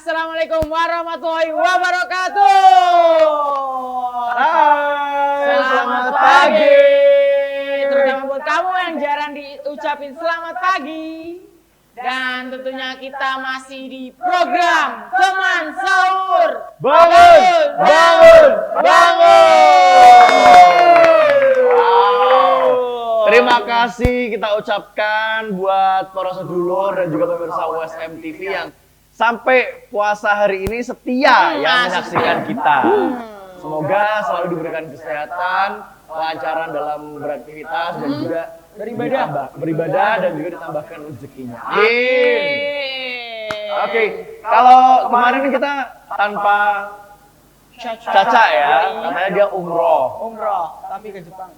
Assalamualaikum warahmatullahi wabarakatuh. Hai, Selamat pagi. Terutama buat kamu yang jarang diucapin selamat pagi. Dan tentunya kita masih di program Teman Sahur. Bangun, bangun, bangun. Terima kasih kita ucapkan buat para sedulur dan juga pemirsa USM TV yang sampai puasa hari ini setia yang menyaksikan kita. Semoga selalu diberikan kesehatan, kelancaran dalam beraktivitas dan juga beribadah dan juga ditambahkan rezekinya. Amin. Oke, kalau kemarin kita tanpa Caca ya, katanya dia umroh, tapi ke Jepang.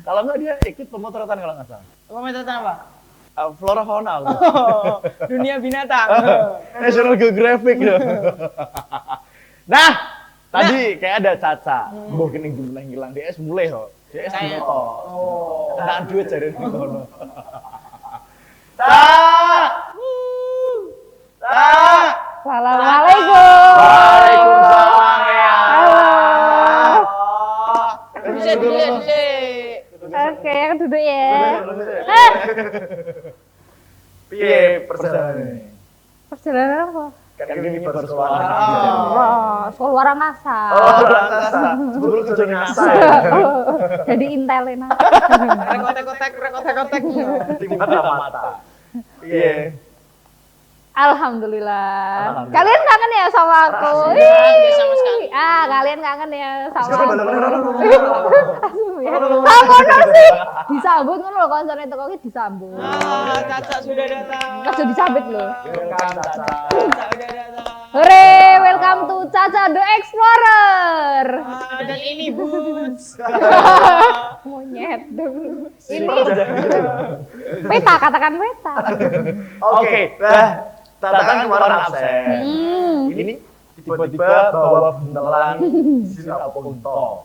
Kalau enggak dia ikut pemotretan kalau nggak salah. Pemotretan apa? Flora fauna. Oh, dunia binatang. National Geographic. Nah, tadi kayak ada Caca. Mbok kene jumlah hilang DS mulai kok. DS Kayak- dinoto. Oh. Nah, duit jare ngono. Ta! Assalamualaikum. Waalaikumsalam ya. Bisa dulu. Oke, yang duduk ya. Piye perjalanan? Perjalanan apa? Kan ini baru suara. Oh, suara ngasar. Oh, rasa. Sebelum tujuan nasa ya. Jadi intelin aja. Rekotek. Di mata-mata. Iya. Alhamdulillah. Kalian kangen ya sama aku? Enggak sama sekali. Kalian kangen ya sama aku. Sama sih. Disambut kan loh konser itu kok disambut. Caca sudah datang. Kasih disambut loh. Welcome, Caca. Caca udah datang. Hore, welcome to Caca the Explorer. Dan ini Boots. Monyet dulu. Ini peta, katakan peta. Oke, nah, Tatang kemarin absen. Ini tiba-tiba bawa buntelan sini apa unto.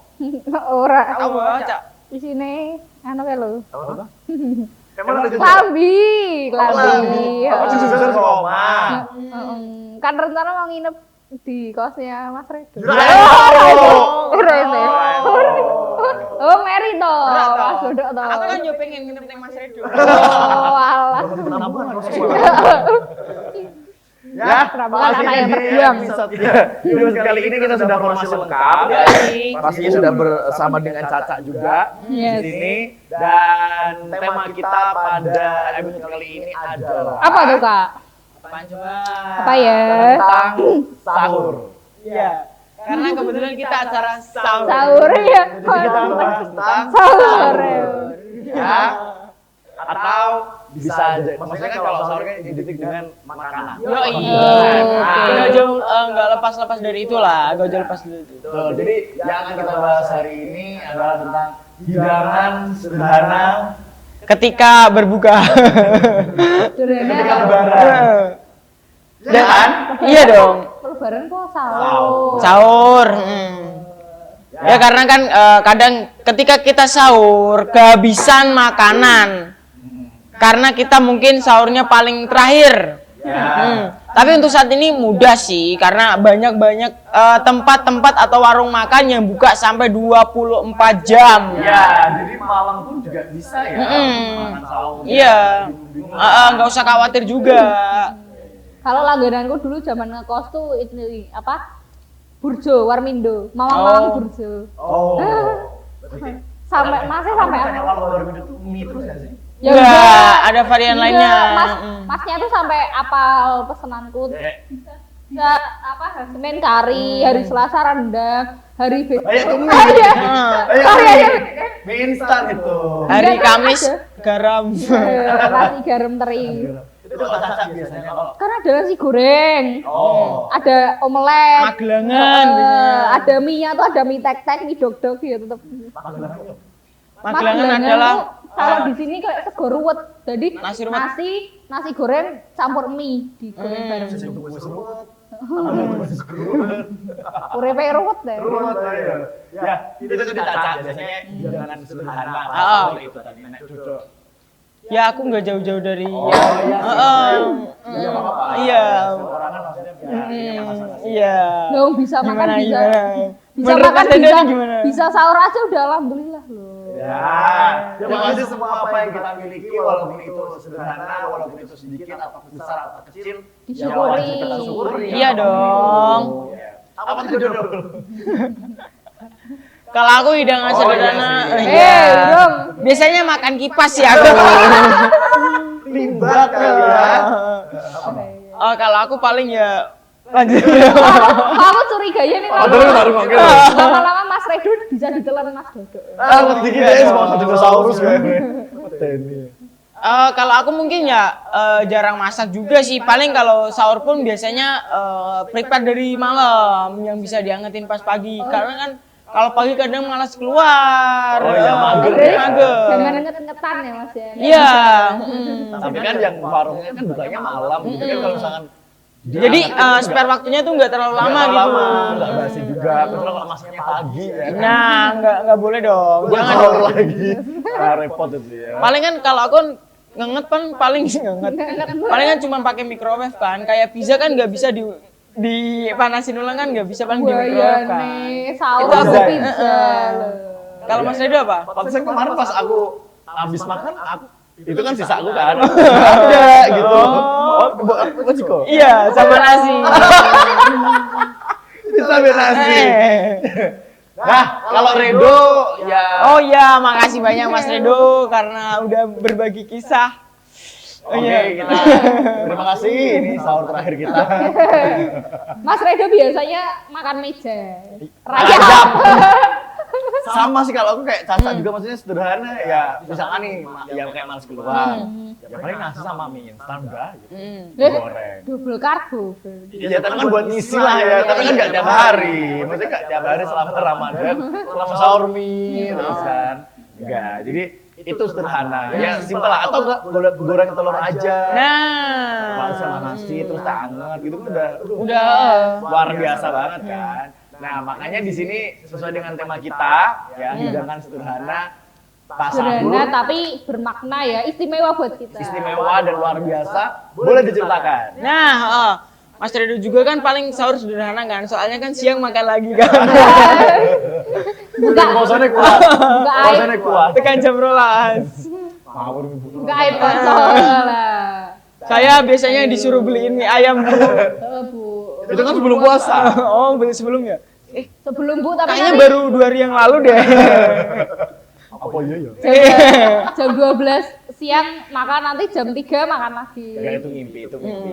Ora. Kamu Caca. Di sini anu ya lo. Apa? Emang ada Lambi. Aku juga bisa sama. Kan rencana mau nginep di kosnya Mas Redo. Rene. Oh, Mary toh. Mas Dodok toh. Aku kan juga pengen nginep neng Mas Redo. Oh, alah. Ya, Perampokan anak yang di terbuang. episode kali ini kita sudah formasi lengkap. Pastinya sudah bersama dengan Caca juga Yes. di sini. Dan tema kita pada episode kali ini adalah Apa tuh, Kak? Apaan coba? Apa ya? tentang sahur. Iya. Karena kebetulan kita acara sahur. Sahur ya. Jadi kita membahas tentang Sahur. ya, atau bisa aja. Maksudnya kan kalau sahur kan identik dengan makanan. Yo iya. Nggak jauh nggak lepas dari itulah. Nggak jauh lepas dari itu. Betul. Jadi yang akan kita bahas hari ini adalah tentang hidangan sederhana Ketika berbuka. ketika lebaran. Ya kan? Iya dong. Lebaran kok Sahur. Sahur. Ya karena kan kadang ketika kita sahur kehabisan makanan. Karena kita mungkin sahurnya paling terakhir. Tapi untuk saat ini mudah sih karena banyak tempat-tempat atau warung makan yang buka sampai 24 jam. Ya, jadi malam pun juga bisa ya. Makan sahur. Iya. Nggak usah khawatir juga. Kalau langgananku dulu zaman ngekos tuh ini apa? Burjo, Warmindo, Mawang-mawang Burjo. Oh. Sampai masih sampai Bukannya kalau baru itu mie terus nggak sih? ya Enggak, udah. ada varian Enggak, lainnya. Masnya tuh sampai apal pesenanku. Enggak apa Senin kari, hari Selasa rendang, hari Ayo, Besok. Ayo, Ayo. mie instan itu. Hari Enggak, Kamis ada. garam. Nasi garam teri. Itu kalau Caca biasanya kalau Kan ada nasi goreng. Ada omelet. Magelangan biasanya. Ada mie-nya tuh ada mie tek-tek, mie dog-dog ya tetap. Magelangan tuh adalah kalau di sini kayak sego ruwet. Jadi Nasi ruwet. nasi goreng campur mie digoreng bareng. Urepe ruwet deh. Ya, itu sudah Caca biasanya hidangan sederhana. Oh. Itu tadi nenek duduk. Ya aku nggak jauh-jauh dari Oh, ya. iya sih. Iya, nggak apa-apa. Iya. Seorangan maksudnya biar ini kan masalah. Iya. Loh, bisa makan Gimana, bisa. gimana? Bisa Menurut makan Mas Dede bisa. ini gimana? Bisa sahur aja udah alhamdulillah loh. Ya, terima kasih semua apa yang kita miliki, walaupun itu sederhana, walaupun itu sedikit atau besar atau kecil, Disyukuri. ya wajib kita syukuri. Iya dong. Ya. Apa tuh jodoh? Kalau aku hidangan Oh, sederhana, iya sih. iya. Dong. Biasanya makan kipas ya aku. Limbah kali ya. Oh, kalau aku paling ya lanjut. Aku curiganya nih Oh, terus baru ngomong. lama-lama Mas Redo bisa ditelan Mas Dodo. Ah, ngerti kita ya semua dinosaurus kayaknya. Teni. Kalau aku mungkin ya jarang masak juga sih. Paling kalau sahur pun biasanya prepare dari malam yang bisa diangetin pas pagi. Karena kan kalau pagi kadang malas keluar. Oh iya, mager Jadi, ya. Mager. jangan nget-ngetan ya Mas ya. Iya. Tapi kan yang warungnya kan bukanya malam gitu kan kalau misalkan Jadi spare waktunya tuh nggak terlalu lama nggak gitu. nggak basi juga. Kecuali kalau masaknya pagi ya. Nah, nggak boleh dong. Jangan. Sahur lagi. Ah, repot itu ya. Paling kan kalau aku ngenget kan paling ngenget. Paling kan cuma pakai microwave kan. Kayak pizza kan nggak bisa dipanasin ulang kan nggak bisa paling di Wah iya microwave kan. nih, sahur Itu aku aku- pizza. Kalau Mas Redo apa? Pantesan kemarin pas aku habis makan, itu kan sisa aku kan. Ada gitu. Oh, buat Ciko. Iya, sama nasi. Bisa nasi. Nah, kalau Redo ya Oh iya, makasih banyak Mas Redo karena udah berbagi kisah. Oh oke, iya. kita terima kasih ini sahur terakhir kita. Mas Redo biasanya makan meja. Rajab. Rajab. Sama sih kalau aku kayak Caca juga maksudnya sederhana ya misalkan nih yang kayak males keluar ya paling nasi sama mie instan udah gitu. Goreng. Double karbo. Iya, tapi kan buat ngisi lah ya. Tapi kan nggak tiap hari. Maksudnya nggak tiap hari selama Ramadan, selama sahur mie, terus kan. Enggak. Jadi itu sederhana. Ya simpel lah. Atau enggak goreng telur aja. Nah, Sama nasi terus tak anget gitu kan udah luar biasa banget kan. Nah makanya di sini sesuai dengan tema kita ya hidangan sederhana pas sahur Sederhana tapi bermakna ya, istimewa buat kita. istimewa dan luar biasa boleh diceritakan. nah, Mas Redo juga kan paling sahur sederhana kan, soalnya kan siang makan lagi kan. Buka, Bosannya kuat. buka aib, Bosannya kuat. Tekan jam rolas. Ngawur. buka aib konsol lah. Saya biasanya disuruh beliin mie ayam. Bu. Itu kan sebelum puasa. Oh, beli sebelumnya. Sebelum Bu tapi Kayaknya nanti baru 2 hari yang lalu deh. Apa iya ya? jam 12 siang makan, nanti jam 3 makan lagi. Ya itu mimpi, itu mimpi.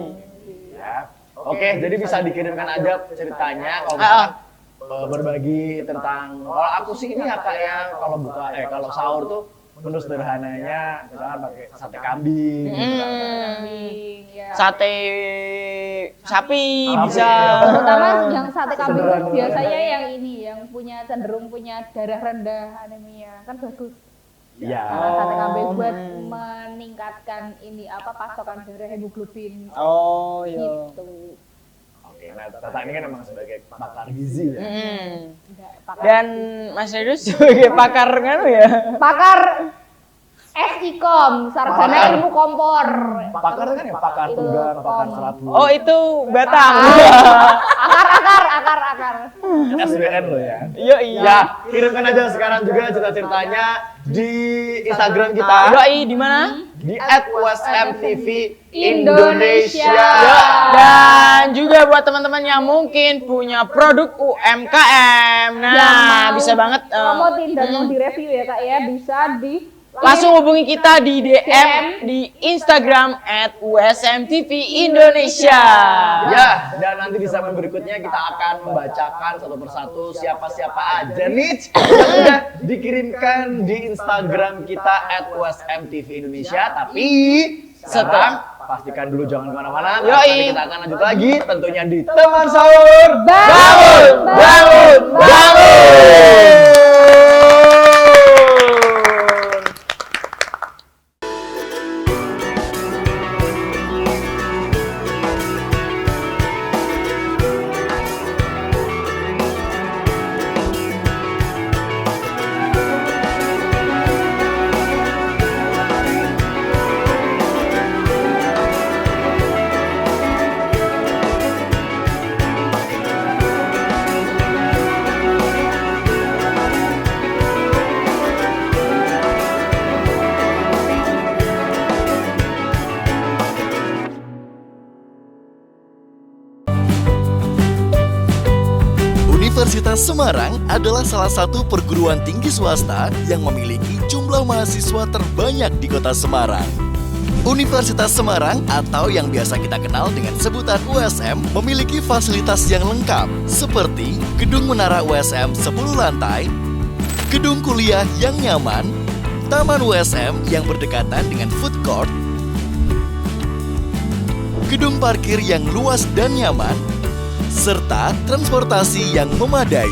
Ya. Oke, jadi bisa dikirimkan aja ceritanya kalau Ah, misalkan berbagi tentang kalau aku sih ini ya kayak kalau buka kalau sahur tuh menu sederhananya misalkan pakai sate kambing. Ya. Sate sapi Sapi, bisa. ya. Terutama yang sate kambing Sederhana. biasanya yang ini yang cenderung punya darah rendah anemia kan bagus. Iya. Sate kambing buat meningkatkan ini apa pasokan darah hemoglobin Oh, iya. gitu. Oke, nah Tata ini kan emang sebagai pakar gizi ya. Enggak, pakar, Dan Mas Redo sebagai pakar kan ya. pakar SIKOM, sarjana Pakar. ilmu kompor. Pakar kan ya pakar Itu tunggang, pakar kom. serabut. Oh, itu Batang. Akar. SBN lo ya. Iya, iya. Ya, kirimkan aja sekarang juga cerita-ceritanya di Instagram kita. Yoi, di mana? Di @usmtv Indonesia. Indonesia. Dan juga buat teman-teman yang mungkin punya produk UMKM. Nah, Yang mau bisa banget promotin dan mau direview ya Kak ya, bisa di langsung hubungi kita di DM di Instagram @usmtv_Indonesia. Ya, dan nanti di segmen berikutnya kita akan membacakan satu persatu siapa-siapa aja nih yang udah dikirimkan di Instagram kita @usmtv_Indonesia. Tapi sekarang pastikan dulu jangan kemana-mana. Yoi. Nanti kita akan lanjut lagi tentunya di Teman Sahur. Bangun! Universitas Semarang adalah salah satu perguruan tinggi swasta yang memiliki jumlah mahasiswa terbanyak di kota Semarang. Universitas Semarang atau yang biasa kita kenal dengan sebutan USM memiliki fasilitas yang lengkap seperti gedung menara USM 10 lantai, gedung kuliah yang nyaman, taman USM yang berdekatan dengan food court, gedung parkir yang luas dan nyaman, serta transportasi yang memadai.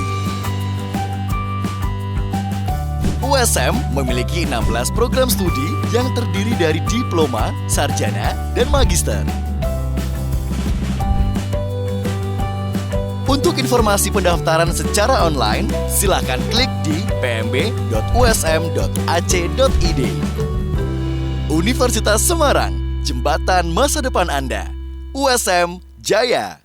USM memiliki 16 program studi yang terdiri dari diploma, sarjana, dan magister. Untuk informasi pendaftaran secara online, silakan klik di pmb.usm.ac.id. Universitas Semarang, jembatan masa depan Anda. USM Jaya.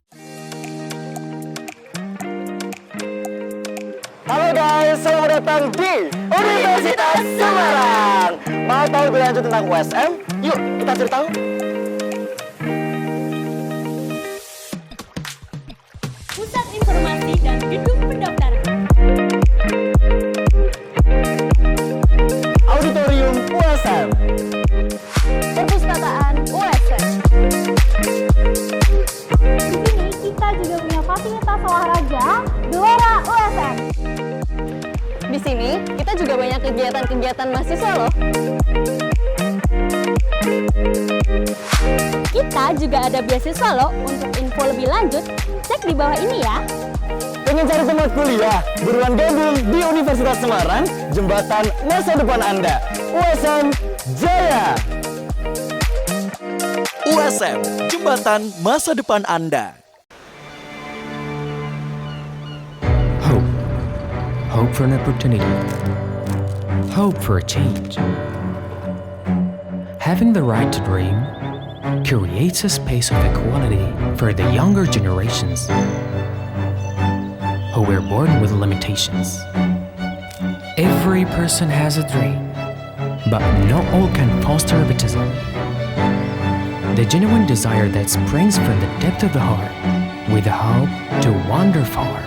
Halo guys, selamat datang di Universitas Semarang. Mau tahu lebih lanjut tentang USM? Yuk kita cari tahu. Pusat Informasi dan Gedung Pendaftaran. Auditorium USM. Perpustakaan USM. Di sini kita juga punya fasilitas olahraga Gelora USM. Di sini kita juga banyak kegiatan-kegiatan mahasiswa loh. Kita juga ada beasiswa loh. Untuk info lebih lanjut, cek di bawah ini ya. Pengen cari tempat kuliah? Buruan gabung di Universitas Semarang, jembatan masa depan Anda. USM Jaya. USM, jembatan masa depan Anda. Hope for an opportunity. Hope for a change. Having the right to dream creates a space of equality for the younger generations who were born with limitations. Every person has a dream, but not all can foster baptism. The genuine desire that springs from the depth of the heart, with the hope to wander far,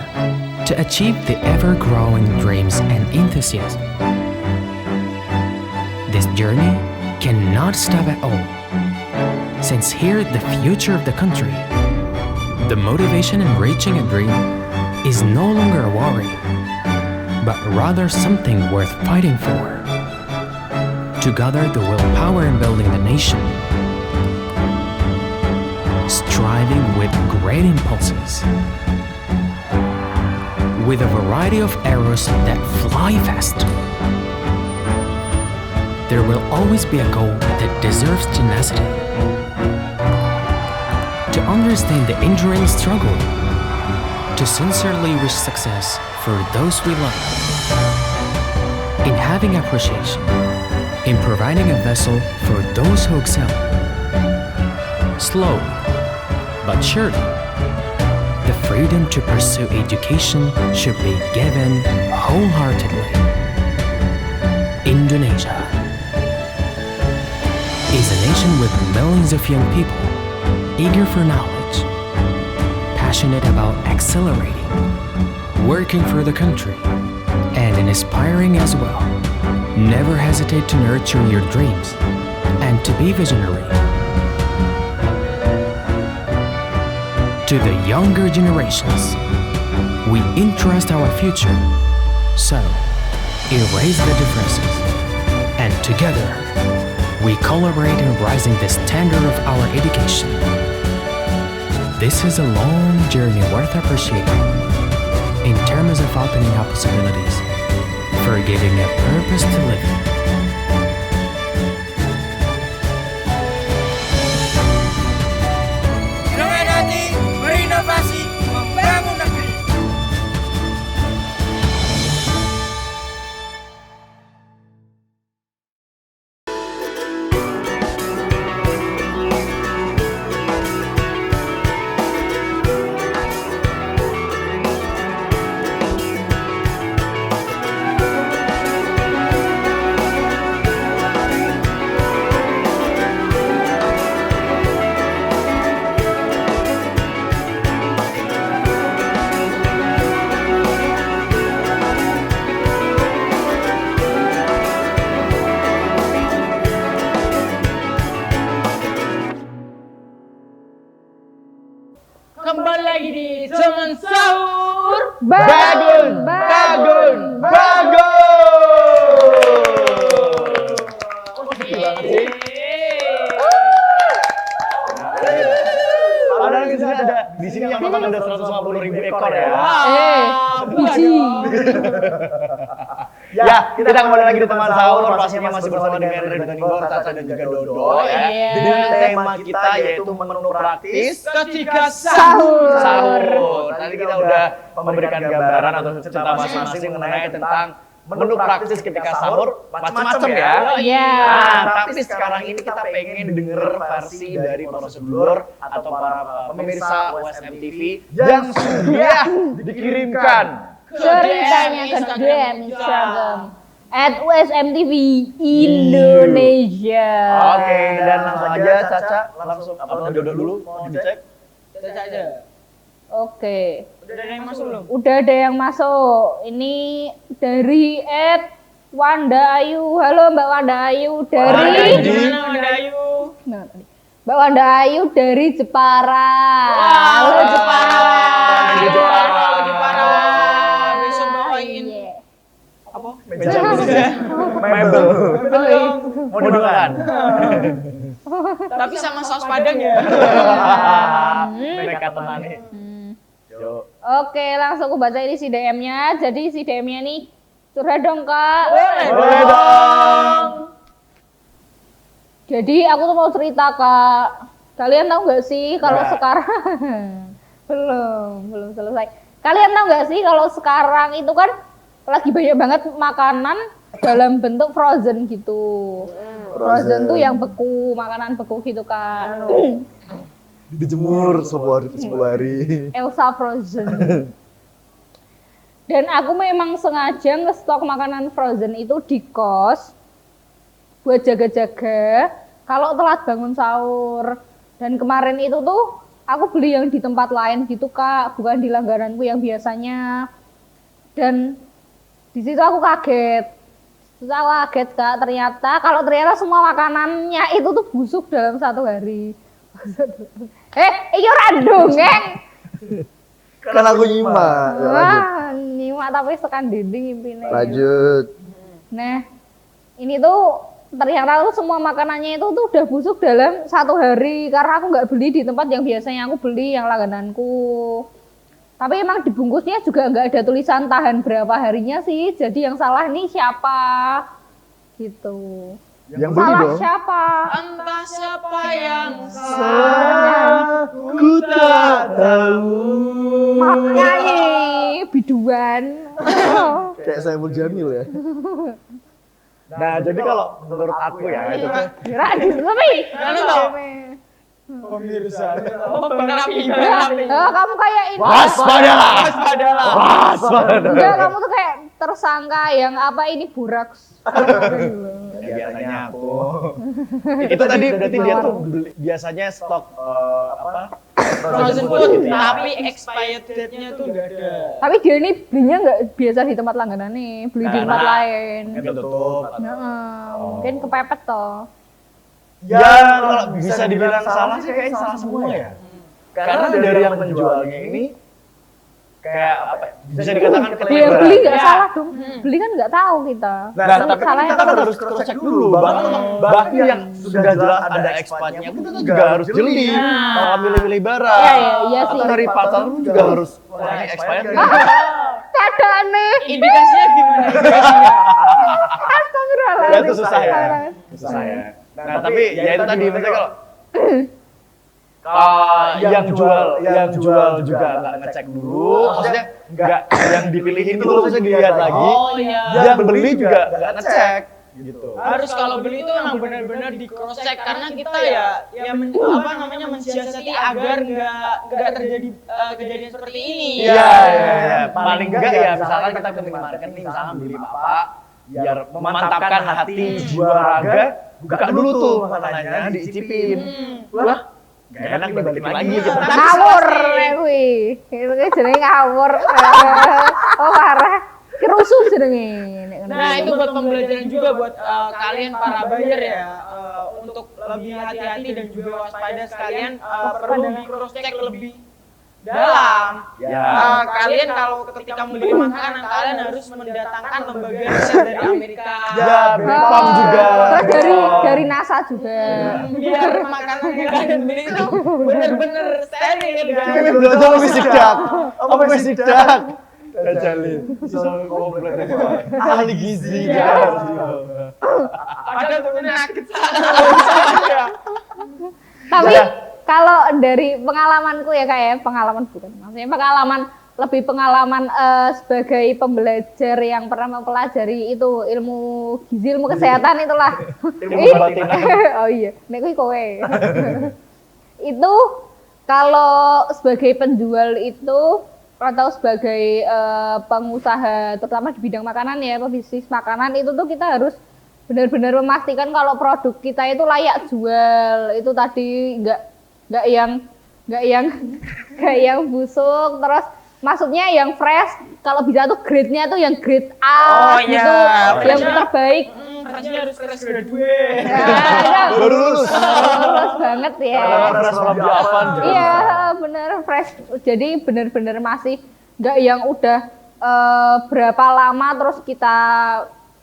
to achieve the ever-growing dreams and enthusiasm. This journey cannot stop at all, since here the future of the country, the motivation in reaching a dream is no longer a worry, but rather something worth fighting for. To gather the willpower in building the nation, striving with great impulses, with a variety of arrows that fly fast. There will always be a goal that deserves tenacity. To understand the enduring struggle, to sincerely wish success for those we love. In having appreciation, in providing a vessel for those who excel. Slowly, but surely, the freedom to pursue education should be given wholeheartedly. Indonesia is a nation with millions of young people eager for knowledge, passionate about accelerating, working for the country, and inspiring as well. Never hesitate to nurture your dreams and to be visionary. To the younger generations, we entrust our future. So, erase the differences, and together, we collaborate in raising the standard of our education. This is a long journey worth appreciating in terms of opening up possibilities, for giving a purpose to live. Dengan hati berinovasi membangun negeri. kembali lagi di Teman Sahur. Bagun. Padahal di sini yang nonton ada 150.000 ekor ya. Biji. Ya, kita kembali lagi di Teman Sahur, pastinya masih bersama dengan Ridwan Iqbal, Caca dan juga Dodo ya. Dengan tema kita yaitu menu praktis Ketika sahur. Tadi kita udah memberikan gambaran atau cerita masing-masing mengenai tentang menu praktis ketika sahur, macam-macam ya. Iya. Nah, tapi sekarang ini kita pengen denger versi dari para sedulur atau para pemirsa USMTV yang sudah dikirimkan. Ceritanya ke DM Instagram @USMTV Indonesia. Oke, dan langsung aja Caca langsung upload Dodo dulu mau dicek. Caca aja. Oke. Udah ada yang masuk belum? Udah ada yang masuk. Ini dari @Wanda Ayu. Halo Mbak Wanda Ayu dari Gimana Wanda Ayu? Mbak Wanda Ayu dari Jepara. Halo Jepara. Halo Jepara. Besok bawain Iya. apa? Mebel. Modelan. Tapi sama saus padang ya. Mereka teman nih. Yo. Oke, langsung aku baca ini si DM-nya. Jadi si DM-nya nih curhat dong Kak. Boleh dong. Jadi aku tuh mau cerita Kak. Kalian tahu nggak sih kalau Nggak. sekarang belum selesai. Kalian tahu nggak sih kalau sekarang itu kan lagi banyak banget makanan dalam bentuk frozen gitu. Frozen tuh yang beku, makanan beku gitu kan. Dijemur 10 hari. Elsa Frozen. Dan aku memang sengaja ngestok makanan frozen itu di kos buat jaga-jaga kalau telat bangun sahur. Dan kemarin itu tuh aku beli yang di tempat lain gitu Kak, bukan di langgananku yang biasanya. Dan di situ aku kaget. Terus aku kaget Kak, ternyata semua makanannya itu tuh busuk dalam 1 hari. Iki ora dongeng. Kan aku nyimak. Ya, lanjut. Wah, nyimak tapi tekan dinding impine. Lanjut. Nah, ini tuh ternyata tuh semua makanannya itu tuh udah busuk dalam 1 hari karena aku nggak beli di tempat yang biasanya aku beli yang langgananku. Tapi emang dibungkusnya juga nggak ada tulisan tahan berapa harinya sih. Jadi yang salah nih siapa? Gitu. Yang beli Salah dong. siapa? Entah siapa yang Ku tak tahu. Makanya biduan. Kayak saya Jamil ya. Nah, jadi kalau menurut aku ya itu tuh Kira di tapi. Anu toh? Oh, berapi. Oh, kamu kayak ini. waspadalah. Waspadalah. Waspada. Enggak, kamu tuh kayak tersangka yang apa ini buraks. Ya, biasanya aku. Itu tadi berarti dia tuh biasanya stok apa? Frozen food, tapi expired date-nya tuh enggak ada. Tapi dia ini belinya nggak biasa di tempat langganan nih, beli di tempat lain. Kan tutup. Mungkin kepepet toh. Ya, kalau bisa dibilang salah sih kayaknya salah semua ya. Karena dari yang menjualnya ini kayak apa? Bisa dikatakan Dia yang beli nggak Ya. salah dong. Beli kan nggak tahu kita. Nah, tapi salahnya kita kan harus cross-check dulu. Bahkan yang sudah jelas ada expirednya, kita tuh juga harus jeli. Kalau milih-milih barang. Iya sih. Atau dari pasar pun juga harus ini expired. Kadang nih. Indikasinya gimana? Indikasinya? Astagfirullahaladzim. Ya itu susah ya. Susah ya. Nah, tapi ya itu tadi misalnya kalau yang jual juga nggak ngecek dulu, maksudnya nggak yang dipilihin dulu maksudnya dilihat lagi. Oh iya. Yang beli juga nggak ngecek gitu. Harus kalau beli itu emang benar-benar di cross check karena kita mensiasati agar nggak terjadi kejadian seperti ini. Iya. Paling enggak ya misalkan kita ke minimarket nih misalkan beli apa biar memantapkan hati jiwa raga, buka dulu tuh makanannya diicipin. Wah, gak enak nih balikin lagi gitu. Ngawur kuwi. Itu kayak jenenge ngawur. Oh parah. Kerusuh jenenge. Nah itu buat pembelajaran juga buat kalian para buyer ya, untuk lebih hati-hati dan juga waspada sekalian, perlu di cross check lebih dalam. Ya. Kalian kalau ketika membeli makanan kalian harus mendatangkan lembaga riset dari Amerika. Ya, BPOM juga. Terus dari NASA juga. Biar makanan yang kalian beli itu benar-benar steril kan. Belajar apa sidak? Apa sidak? Gajalin. Komplek. Ahli gizi harus dibawa. Padahal sebenarnya sakit. Tapi kalau dari pengalamanku ya kayak pengalaman bukan maksudnya pengalaman sebagai pembelajar yang pernah mempelajari itu ilmu gizi, ilmu kesehatan itulah. Ilmu kebatinan. Oh iya, nek kuwi kowe. Itu kalau sebagai penjual itu atau sebagai pengusaha terutama di bidang makanan ya, pebisnis makanan itu tuh kita harus benar-benar memastikan kalau produk kita itu layak jual. Itu tadi nggak yang busuk, terus maksudnya yang fresh, kalau bisa tuh grade-nya tuh yang grade A gitu, yang terbaik. Freshnya harus fresh graduate. Baru lulus. Lulus banget ya. Iya, bener fresh. Jadi bener-bener masih nggak yang udah berapa lama terus kita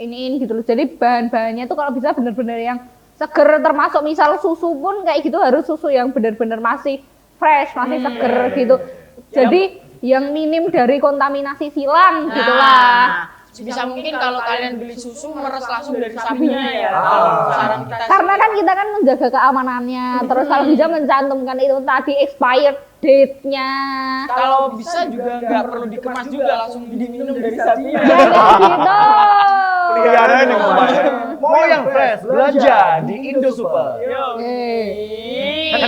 iniin gitu loh. Jadi bahan-bahannya tuh kalau bisa bener-bener yang seger, termasuk misal susu pun kayak gitu harus susu yang bener-bener masih fresh, masih seger gitu. Jadi yang minim dari kontaminasi silang gitulah. Bisa mungkin kalau kalian beli susu meres langsung dari sapinya ya. Saran kita. Karena kan kita kan menjaga keamanannya, terus kalau bisa mencantumkan itu tadi expired date-nya. Kalau bisa juga nggak perlu dikemas juga, langsung diminum dari sapinya. Jangan gitu. Peliharaan yang kemarin. Mau yang fresh, belanja di Indosuper.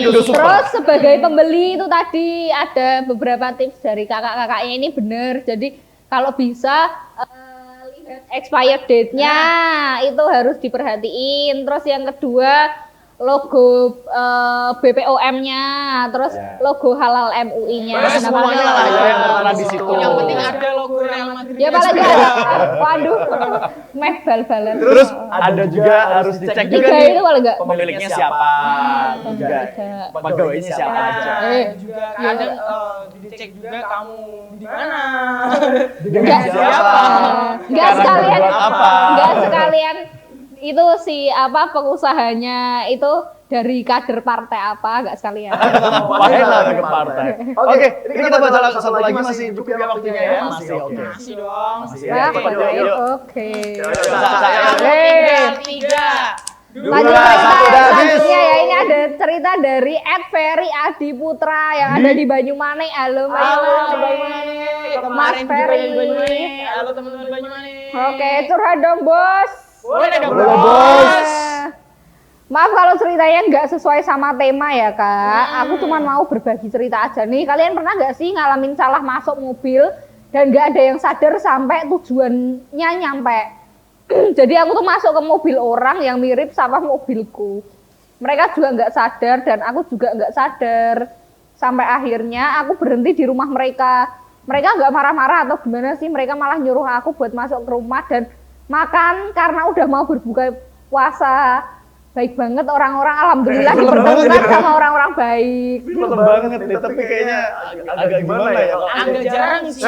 Terus sebagai pembeli itu tadi ada beberapa tips dari kakak-kakaknya ini bener. Jadi kalau bisa lihat expired date-nya itu harus diperhatiin. Terus yang kedua logo BPOM-nya, terus logo halal MUI-nya. Semuanya lah yang tertera di situ. Yang penting ada logo Real Madrid. Ya paling enggak. Waduh. Meh bal-balan. Terus ada juga harus dicek juga Tiga nih itu paling enggak. pemiliknya siapa, juga pegawainya siapa aja. Juga kadang dicek juga kamu di mana. Dengan siapa? Enggak sekalian. Buat apa? Enggak sekalian itu si apa pengusahanya itu dari kader partai apa, enggak sekalian. Ngapain lagi ke partai? Oke, ini kita baca satu lagi, masih cukup ya waktunya ya? Masih oke. Masih dong. Nah, oke. Tiga. Lanjut cerita selanjutnya ya, ini ada cerita dari Ferry Adi Putra yang ada di Banyumanik. Halo Banyumanik. Mas Ferry. Halo teman-teman Banyumanik. Oke, curhat dong bos. Boleh dong bos. Maaf kalau ceritanya nggak sesuai sama tema ya kak. Aku cuma mau berbagi cerita aja nih. Kalian pernah nggak sih ngalamin salah masuk mobil dan nggak ada yang sadar sampai tujuannya nyampe? Jadi aku tuh masuk ke mobil orang yang mirip sama mobilku. Mereka juga nggak sadar dan aku juga nggak sadar. Sampai akhirnya aku berhenti di rumah mereka. Mereka nggak marah-marah atau gimana sih? Mereka malah nyuruh aku buat masuk ke rumah dan makan karena udah mau berbuka puasa. Baik banget orang-orang, alhamdulillah dipertemukan sama orang-orang baik. Film banget nih, tapi kayaknya agak gimana ya? Agak jarang sih.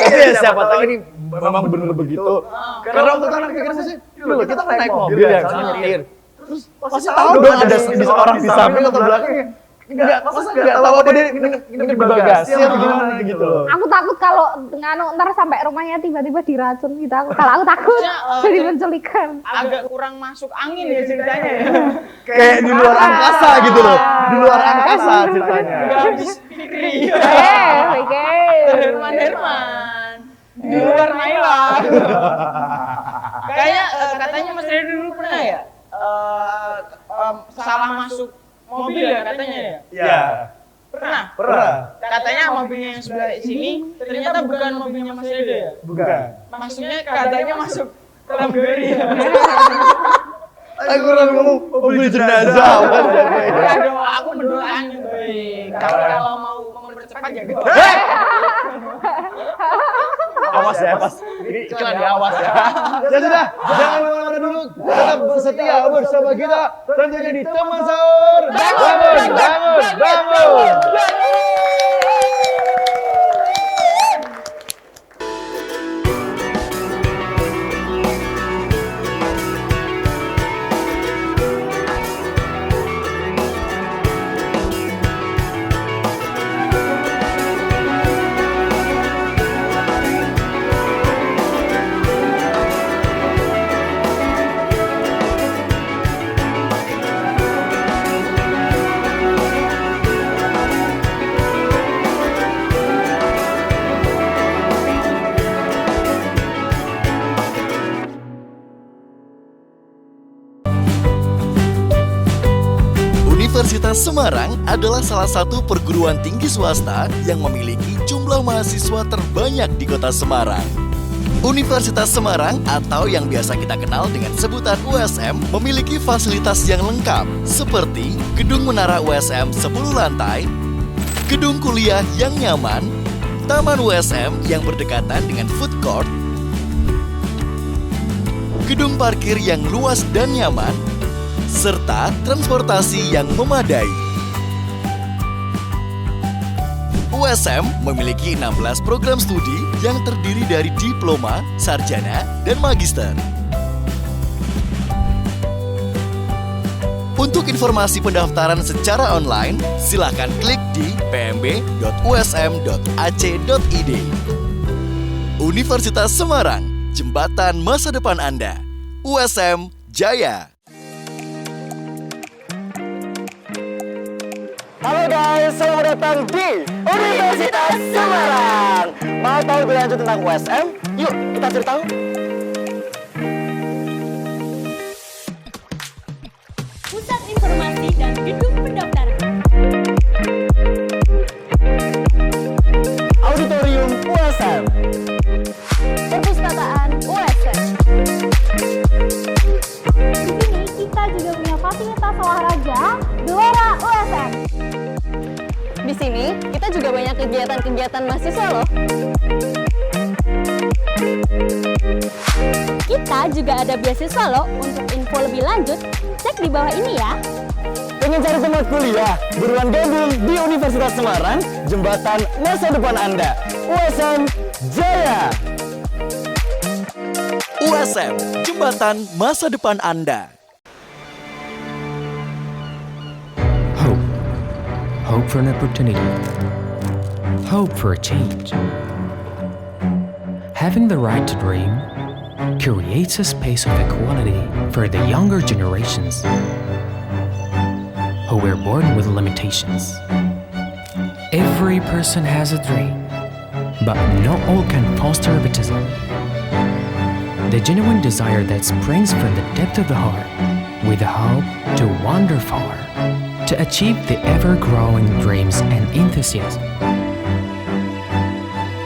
Iya, siapa tahu ini memang benar begitu. Karena waktu itu kan pikir sih, dulu kita naik mobil ya, nyetir. Terus pasti tahu dong ada seorang di samping atau belakangnya. Enggak tahu apa dia ini di bagasi atau gimana gitu loh. Aku takut kalau ntar sampai rumahnya tiba-tiba diracun gitu. Kalau aku takut jadi menculikan. Agak kurang masuk angin ya ceritanya ya. Kayak di luar angkasa gitu loh. Di luar angkasa ceritanya. Enggak habis Fikri. Oke. Herman. Di luar Naila. Kayaknya katanya Mas Redi dulu pernah ya salah masuk mobil ya katanya ya? Iya. Pernah. Katanya mobilnya yang sebelah sini ternyata bukan mobilnya Mas Redi ya? Bukan. Maksudnya katanya masuk kategori ya? Aku orang ngomong mobil jenazah. Ya dong, aku berdoaan yang baik. Kalau mau mempercepat ya gitu. Awas ya, awas. Ini iklan ya, awas ya. Ya sudah, jangan kemana-mana dulu. Tetap setia bersama kita. Tentunya di teman sahur. Bangun. Universitas Semarang adalah salah satu perguruan tinggi swasta yang memiliki jumlah mahasiswa terbanyak di kota Semarang. Universitas Semarang atau yang biasa kita kenal dengan sebutan USM memiliki fasilitas yang lengkap seperti gedung menara USM 10 lantai, gedung kuliah yang nyaman, taman USM yang berdekatan dengan food court, gedung parkir yang luas dan nyaman, serta transportasi yang memadai. USM memiliki 16 program studi yang terdiri dari diploma, sarjana, dan magister. Untuk informasi pendaftaran secara online, silakan klik di pmb.usm.ac.id. Universitas Semarang, jembatan masa depan Anda. USM Jaya. Halo guys, selamat datang di Universitas Semarang. Mau tahu lebih lanjut tentang USM? Yuk, kita cari tahu. Pusat Informasi dan Gedung Pendaftaran. Auditorium USM. Perpustakaan USM. Di sini kita juga punya fasilitas olahraga Gelora USM. Di sini kita juga banyak kegiatan-kegiatan mahasiswa loh. Kita juga ada beasiswa loh. Untuk info lebih lanjut, cek di bawah ini ya. Pengen cari tempat kuliah? Buruan gabung di Universitas Semarang, jembatan masa depan Anda. USM Jaya. USM, jembatan masa depan Anda. Hope for an opportunity. Hope for a change. Having the right to dream creates a space of equality for the younger generations who were born with limitations. Every person has a dream, but not all can foster egotism. The genuine desire that springs from the depth of the heart, with the hope to wander far, to achieve the ever-growing dreams and enthusiasm.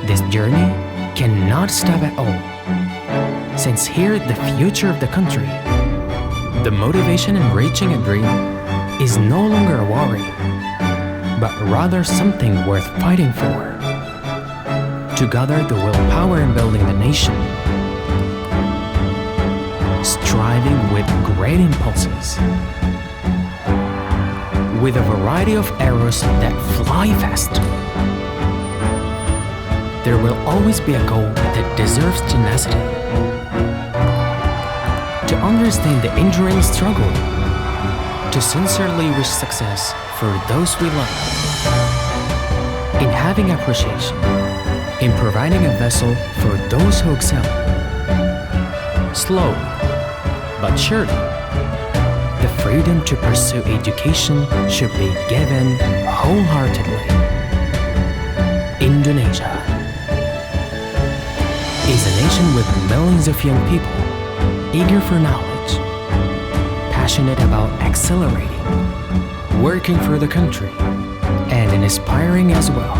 This journey cannot stop at all, since here the future of the country, the motivation in reaching a dream is no longer a worry, but rather something worth fighting for. To gather the willpower in building the nation, striving with great impulses, with a variety of arrows that fly fast. There will always be a goal that deserves tenacity. To understand the enduring struggle, to sincerely wish success for those we love. In having appreciation, in providing a vessel for those who excel. Slow, but surely, the freedom to pursue education should be given wholeheartedly. Indonesia is a nation with millions of young people eager for knowledge, passionate about accelerating, working for the country, and inspiring as well.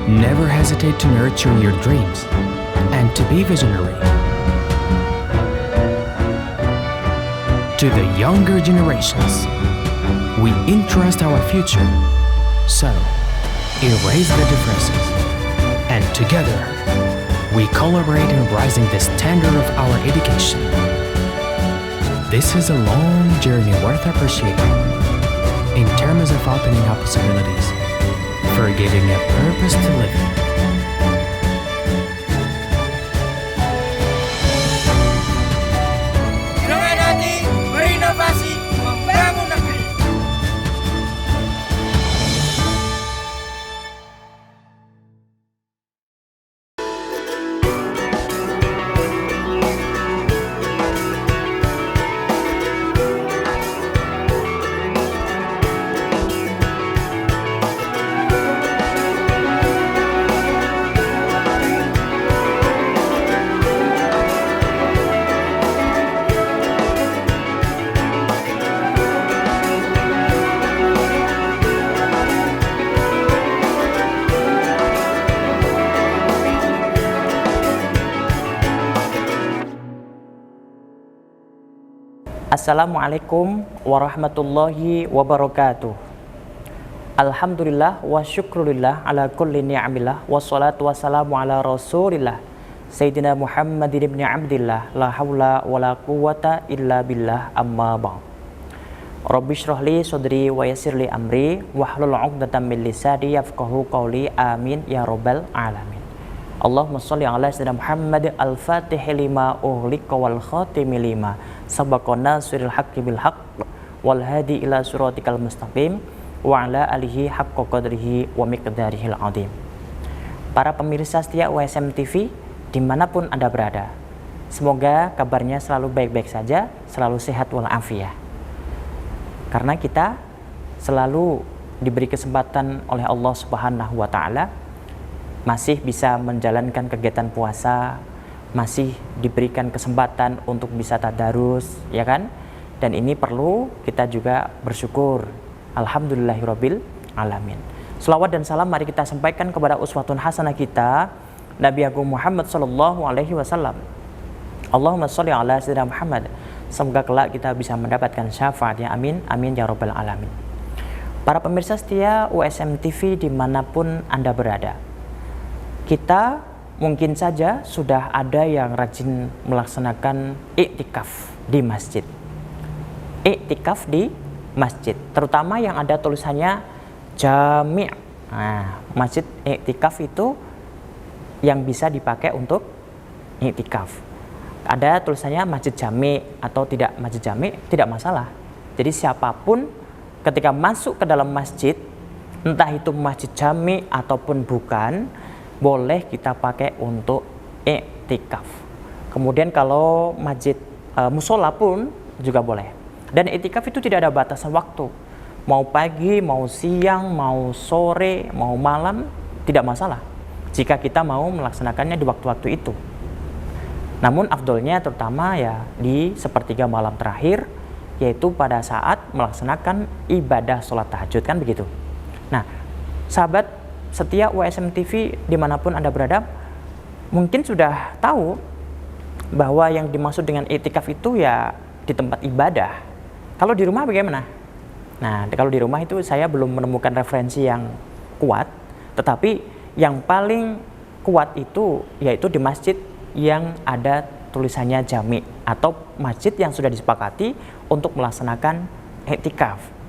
Never hesitate to nurture your dreams and to be visionary. To the younger generations, we entrust our future. So, erase the differences, and together, we collaborate in raising the standard of our education. This is a long journey worth appreciating in terms of opening up possibilities, for giving a purpose to live in. Dengan hati berinovasi membangun negeri. Assalamualaikum warahmatullahi wabarakatuh. Alhamdulillah wa syukrulillah ala kulli ni'amillah wassalatu wassalamu ala rasulillah Sayyidina Muhammadin ibn Abdillah la hawla wa la quwwata illa billah amma ba'd. Rabbi shrah li sadri wa yassir li amri wahlul 'uqdatam min lisani yafqahu qawli amin ya rabbal alamin. Allahumma shalli ala sayyidina Muhammad al-fatih lima ughliqa wal khatimi lima sabaqa nasiril haqqi bil haqq wal hadi ila siratikal mustaqim wa ala alihi haqqa qadrihi wa miqdarihil azim. Para pemirsa setia USM TV dimanapun Anda berada, semoga kabarnya selalu baik-baik saja, selalu sehat walafiat. Karena kita selalu diberi kesempatan oleh Allah Subhanahu wa Ta'ala, masih bisa menjalankan kegiatan puasa, masih diberikan kesempatan untuk bisa tadarus, ya kan? Dan ini perlu kita juga bersyukur. Alhamdulillahirabbil alamin. Selawat dan salam mari kita sampaikan kepada uswatun hasanah kita, Nabi Agung Muhammad sallallahu alaihi wasallam. Allahumma sholli ala sayyidina Muhammad. Semoga kelak kita bisa mendapatkan syafaatnya, amin amin ya rabbal alamin. Para pemirsa setia USM TV dimanapun Anda berada, kita mungkin saja sudah ada yang rajin melaksanakan iktikaf di masjid. Iktikaf di masjid, terutama yang ada tulisannya jami'. Nah, masjid iktikaf itu yang bisa dipakai untuk iktikaf. Ada tulisannya masjid jami' atau tidak masjid jami', tidak masalah. Jadi siapapun ketika masuk ke dalam masjid, entah itu masjid jami' ataupun bukan, boleh kita pakai untuk iktikaf. Kemudian kalau masjid musola pun juga boleh. Dan iktikaf itu tidak ada batasan waktu. Mau pagi, mau siang, mau sore, mau malam, tidak masalah jika kita mau melaksanakannya di waktu-waktu itu. Namun afdolnya terutama ya di sepertiga malam terakhir, yaitu pada saat melaksanakan ibadah sholat tahajud, kan begitu. Nah, sahabat setia USM TV dimanapun Anda berada, mungkin sudah tahu bahwa yang dimaksud dengan iktikaf itu ya di tempat ibadah. Kalau di rumah bagaimana? Nah, kalau di rumah itu saya belum menemukan referensi yang kuat, tetapi yang paling kuat itu yaitu di masjid yang ada tulisannya jami' atau masjid yang sudah disepakati untuk melaksanakan iktikaf.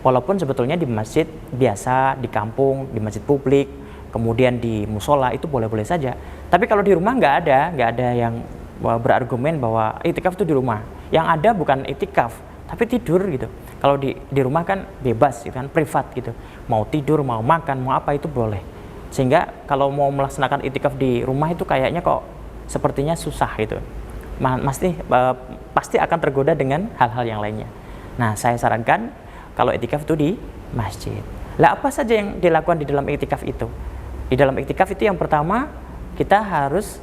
Walaupun sebetulnya di masjid biasa, di kampung, di masjid publik, kemudian di musola itu boleh-boleh saja. Tapi kalau di rumah nggak ada yang berargumen bahwa iktikaf itu di rumah. Yang ada bukan iktikaf, tapi tidur gitu. Kalau di rumah kan bebas gitu kan, privat gitu. Mau tidur, mau makan, mau apa itu boleh. Sehingga kalau mau melaksanakan iktikaf di rumah itu kayaknya kok sepertinya susah gitu. Pasti akan tergoda dengan hal-hal yang lainnya. Nah, saya sarankan kalau iktikaf itu di masjid. Lah apa saja yang dilakukan di dalam iktikaf itu? Di dalam iktikaf itu yang pertama kita harus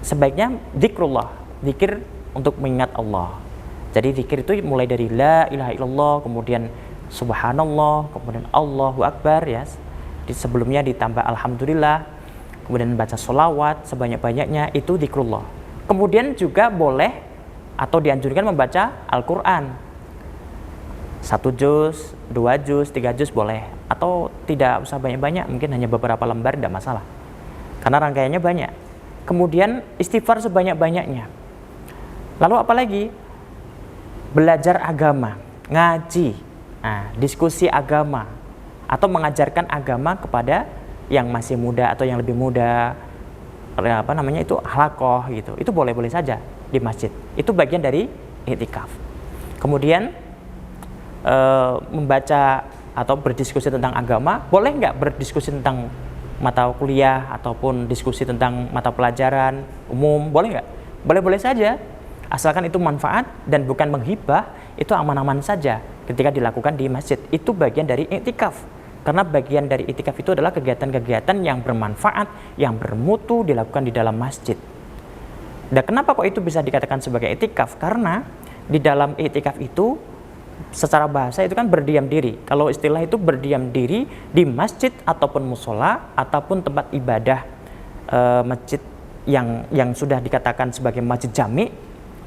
sebaiknya zikrullah, zikir untuk mengingat Allah. Jadi zikir itu mulai dari la ilaha illallah, kemudian subhanallah, kemudian Allahu akbar ya. Sebelumnya ditambah alhamdulillah, kemudian baca sholawat sebanyak-banyaknya, itu zikrullah. Kemudian juga boleh atau dianjurkan membaca Al-Quran 1 juz, 2 juz, 3 juz boleh, atau tidak usah banyak-banyak, mungkin hanya beberapa lembar tidak masalah karena rangkaiannya banyak. Kemudian istighfar sebanyak-banyaknya. Lalu apalagi? Belajar agama, ngaji, diskusi agama, atau mengajarkan agama kepada yang masih muda atau yang lebih muda, itu halaqah gitu. Itu boleh-boleh saja di masjid. Itu bagian dari iktikaf. Kemudian membaca atau berdiskusi tentang agama, boleh nggak berdiskusi tentang mata kuliah ataupun diskusi tentang mata pelajaran umum, boleh nggak? Boleh-boleh saja. Asalkan itu manfaat dan bukan menghibah, itu aman-aman saja ketika dilakukan di masjid. Itu bagian dari iktikaf. Karena bagian dari iktikaf itu adalah kegiatan-kegiatan yang bermanfaat, yang bermutu dilakukan di dalam masjid. Dan kenapa kok itu bisa dikatakan sebagai iktikaf? Karena di dalam iktikaf itu secara bahasa itu kan berdiam diri. Kalau istilah itu berdiam diri di masjid ataupun musola ataupun tempat ibadah masjid yang sudah dikatakan sebagai masjid jami',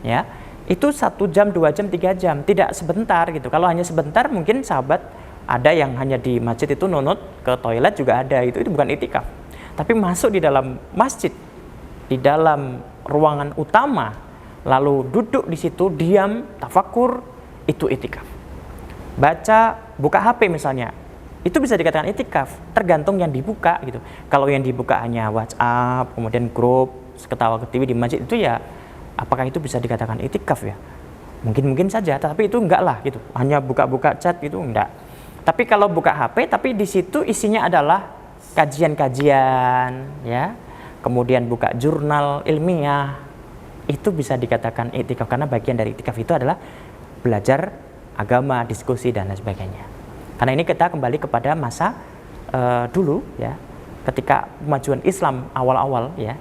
ya, itu 1 jam, 2 jam, 3 jam, tidak sebentar gitu. Kalau hanya sebentar mungkin sahabat ada yang hanya di masjid itu nunut ke toilet juga ada, itu bukan itikaf. Tapi masuk di dalam masjid, di dalam ruangan utama, lalu duduk di situ diam, tafakur, itu itikaf. Baca, buka HP misalnya, itu bisa dikatakan itikaf, tergantung yang dibuka gitu. Kalau yang dibuka hanya WhatsApp, kemudian grup ketawa-ketiwi di masjid, itu ya apakah itu bisa dikatakan itikaf ya? Mungkin saja, tapi itu enggak lah gitu. Hanya buka-buka chat itu enggak. Tapi kalau buka HP, tapi di situ isinya adalah kajian-kajian, ya. Kemudian buka jurnal ilmiah, itu bisa dikatakan itikaf karena bagian dari itikaf itu adalah belajar agama, diskusi dan lain sebagainya. Karena ini kita kembali kepada masa dulu, ya, ketika kemajuan Islam awal-awal, ya.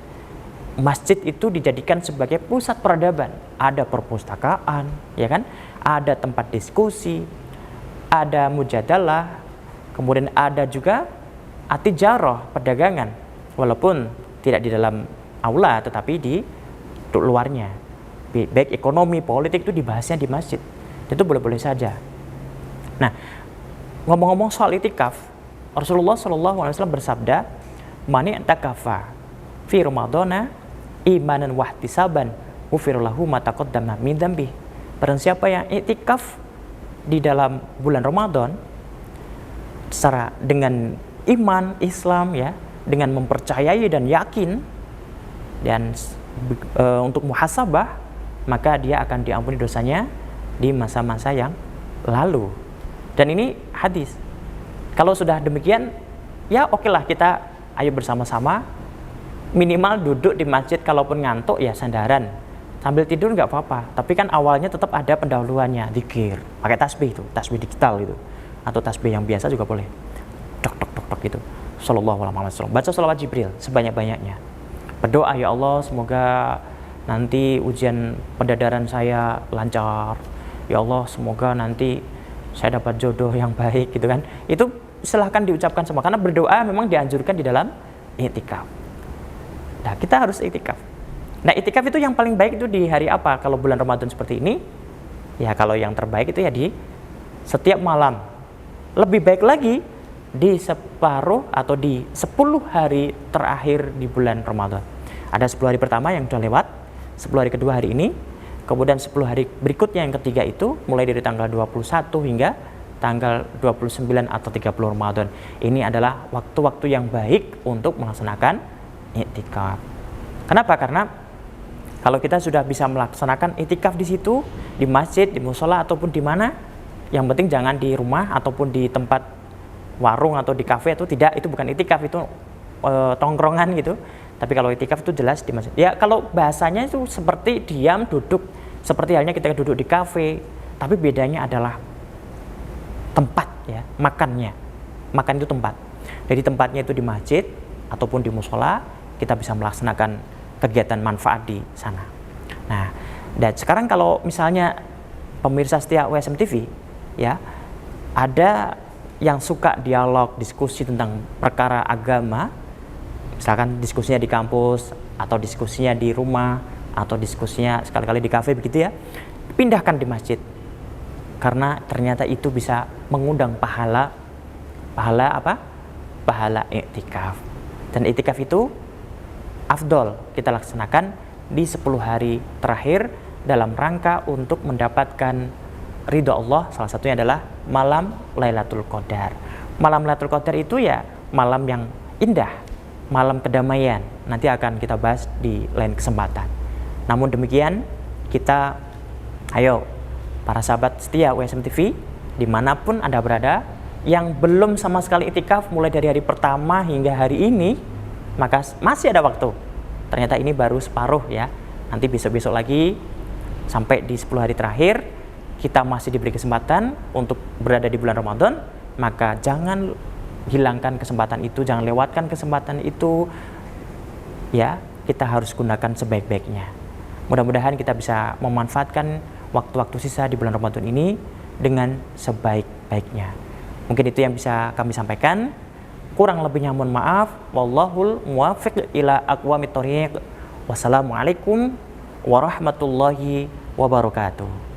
Masjid itu dijadikan sebagai pusat peradaban. Ada perpustakaan, ya kan? Ada tempat diskusi, ada mujadalah, kemudian ada juga atijarah, perdagangan. Walaupun tidak di dalam aula, tetapi di luarnya. Baik ekonomi, politik itu dibahasnya di masjid. Itu boleh-boleh saja. Nah, ngomong-ngomong soal itikaf, Rasulullah SAW bersabda, "Mani i'takafa fi Ramadhana imanan wahtisaban ghufirallahu ma taqaddama min dzambi." Barang siapa yang iktikaf di dalam bulan Ramadan secara dengan iman Islam, ya, dengan mempercayai dan yakin dan untuk muhasabah, maka dia akan diampuni dosanya di masa-masa yang lalu. Dan ini hadis. Kalau sudah demikian, ya okelah kita ayo bersama-sama minimal duduk di masjid, kalaupun ngantuk ya sandaran, sambil tidur nggak apa-apa. Tapi kan awalnya tetap ada pendahuluannya, zikir, pakai tasbih itu, tasbih digital itu, atau tasbih yang biasa juga boleh, tok tok tok tok gitu. Sallallahu alaihi wasallam. Baca sholawat Jibril sebanyak-banyaknya. Berdoa, ya Allah semoga nanti ujian pendadaran saya lancar. Ya Allah semoga nanti saya dapat jodoh yang baik gitu kan. Itu silahkan diucapkan semua, karena berdoa memang dianjurkan di dalam i'tikaf. Nah, kita harus i'tikaf. Nah, i'tikaf itu yang paling baik itu di hari apa? Kalau bulan Ramadan seperti ini, ya kalau yang terbaik itu ya di setiap malam. Lebih baik lagi di separuh atau di 10 hari terakhir di bulan Ramadan. Ada 10 hari pertama yang sudah lewat, 10 hari kedua hari ini, kemudian 10 hari berikutnya yang ketiga itu mulai dari tanggal 21 hingga tanggal 29 atau 30 Ramadan. Ini adalah waktu-waktu yang baik untuk melaksanakan i'tikaf. Kenapa? Karena kalau kita sudah bisa melaksanakan i'tikaf di situ, di masjid, di musola ataupun di mana, yang penting jangan di rumah ataupun di tempat warung atau di kafe atau tidak, itu bukan i'tikaf, itu tongkrongan gitu. Tapi kalau i'tikaf itu jelas di masjid. Ya kalau bahasanya itu seperti diam duduk, seperti halnya kita duduk di kafe, tapi bedanya adalah tempat, ya, makannya. Makan itu tempat. Jadi tempatnya itu di masjid ataupun di musola, kita bisa melaksanakan kegiatan manfaat di sana. Nah, dan sekarang kalau misalnya pemirsa setia USM TV, ya, ada yang suka dialog, diskusi tentang perkara agama, misalkan diskusinya di kampus atau diskusinya di rumah atau diskusinya sekali-kali di kafe begitu, ya, pindahkan di masjid, karena ternyata itu bisa mengundang pahala apa? Pahala i'tikaf. Dan i'tikaf itu afdol kita laksanakan di 10 hari terakhir dalam rangka untuk mendapatkan ridho Allah. Salah satunya adalah malam Lailatul Qadar. Malam Lailatul Qadar itu ya malam yang indah, malam kedamaian. Nanti akan kita bahas di lain kesempatan. Namun demikian, kita ayo para sahabat setia USM TV dimanapun Anda berada, yang belum sama sekali i'tikaf mulai dari hari pertama hingga hari ini, maka masih ada waktu. Ternyata ini baru separuh, ya. Nanti besok-besok lagi sampai di 10 hari terakhir kita masih diberi kesempatan untuk berada di bulan Ramadan. Maka jangan hilangkan kesempatan itu, jangan lewatkan kesempatan itu, ya. Kita harus gunakan sebaik-baiknya. Mudah-mudahan kita bisa memanfaatkan waktu-waktu sisa di bulan Ramadan ini dengan sebaik-baiknya. Mungkin itu yang bisa kami sampaikan. Kurang lebihnya mohon maaf. Wallahul muwaffiq ila aqwamit thoriq. Wassalamualaikum warahmatullahi wabarakatuh. wabarakatuh.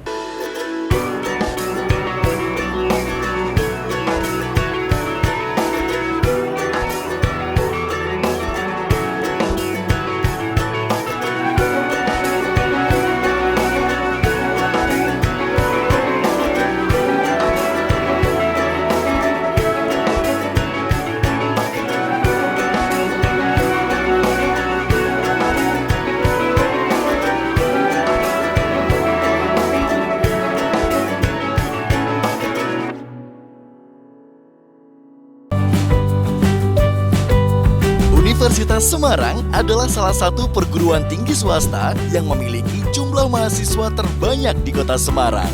Universitas Semarang adalah salah satu perguruan tinggi swasta yang memiliki jumlah mahasiswa terbanyak di kota Semarang.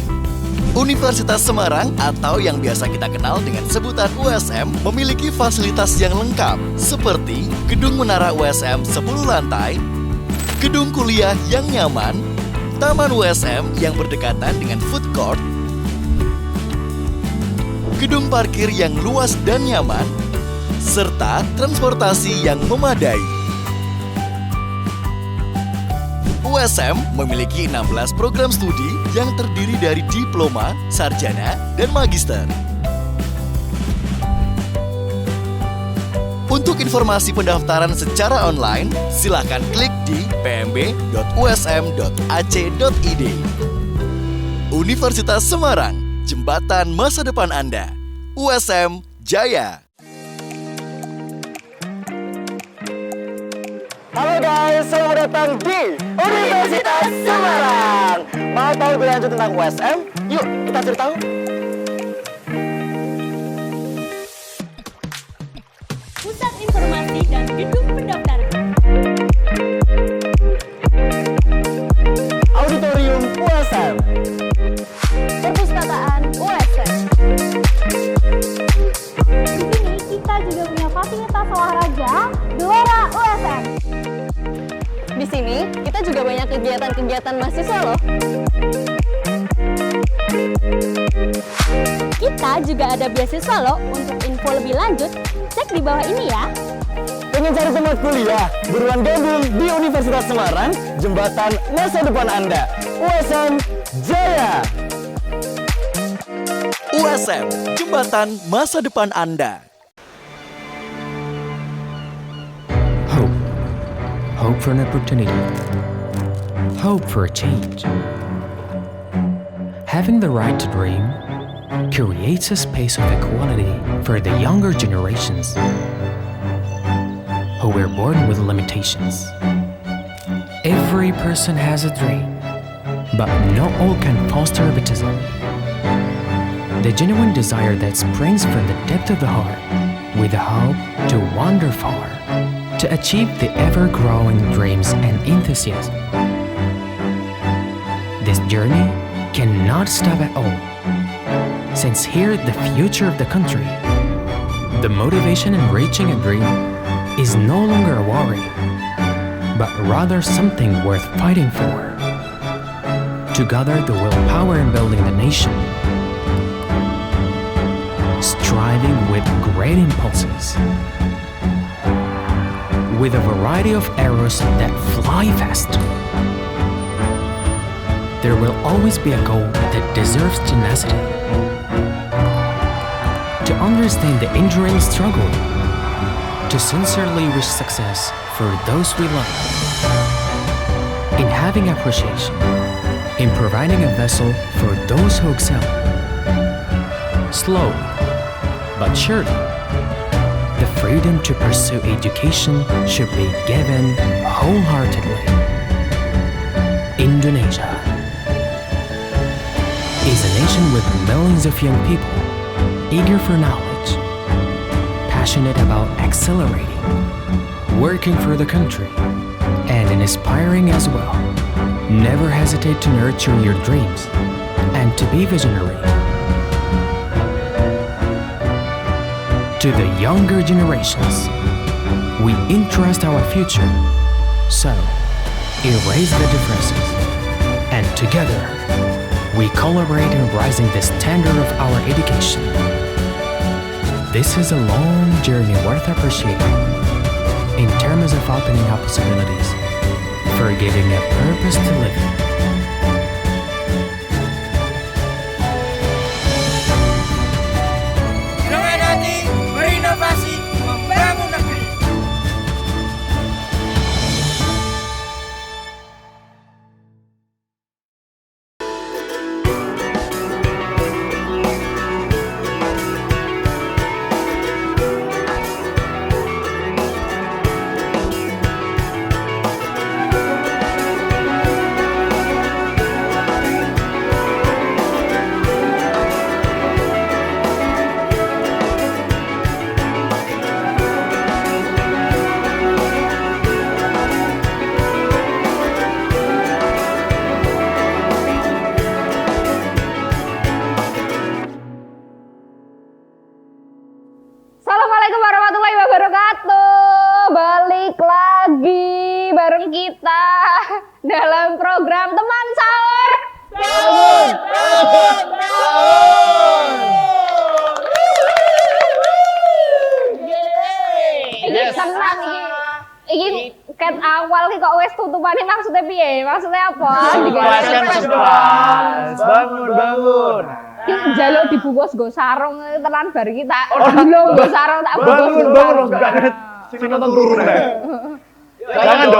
Universitas Semarang atau yang biasa kita kenal dengan sebutan USM memiliki fasilitas yang lengkap seperti gedung menara USM 10 lantai, gedung kuliah yang nyaman, taman USM yang berdekatan dengan food court, gedung parkir yang luas dan nyaman, serta transportasi yang memadai. USM memiliki 16 program studi yang terdiri dari diploma, sarjana, dan magister. Untuk informasi pendaftaran secara online, silakan klik di pmb.usm.ac.id. Universitas Semarang, jembatan masa depan Anda. USM Jaya. Halo guys, selamat datang di Universitas Semarang. Mau tahu lebih lanjut tentang USM? Yuk kita cari tahu. Pusat Informasi dan Gedung Pendaftaran. Auditorium USM. Perpustakaan USM. Di sini kita juga punya fasilitas olahraga Gelora USM. Di sini kita juga banyak kegiatan-kegiatan mahasiswa loh. Kita juga ada beasiswa loh. Untuk info lebih lanjut, cek di bawah ini ya. Pengen cari tempat kuliah? Buruan gabung di Universitas Semarang, jembatan masa depan Anda. USM Jaya. USM, jembatan masa depan Anda. Hope for an opportunity. Hope for a change. Having the right to dream creates a space of equality for the younger generations who were born with limitations. Every person has a dream, but not all can foster egotism. The genuine desire that springs from the depth of the heart with the hope to wander far, to achieve the ever-growing dreams and enthusiasm. This journey cannot stop at all, since here the future of the country, the motivation in reaching a dream is no longer a worry, but rather something worth fighting for. To gather the willpower in building the nation, striving with great impulses, with a variety of arrows that fly fast. There will always be a goal that deserves tenacity. To understand the enduring struggle, to sincerely wish success for those we love. In having appreciation, in providing a vessel for those who excel. Slowly, but surely, the freedom to pursue education should be given wholeheartedly. Indonesia is a nation with millions of young people eager for knowledge, passionate about accelerating, working for the country, and inspiring as well. Never hesitate to nurture your dreams and to be visionary. To the younger generations, we entrust our future. So, erase the differences, and together, we collaborate in raising the standard of our education. This is a long journey worth appreciating in terms of opening up possibilities, for giving a purpose to live. kita dalam program Teman Sahur. Ini tenang ini ket awal ki kok wis tutupane maksudnya piye? Maksudnya apa? Bangun. Ki njaluk dibungkus nggo sarung tenan bar iki tak gulung nggo sarung tak bungkus. Bangun. Sing nonton turun ya. Jangan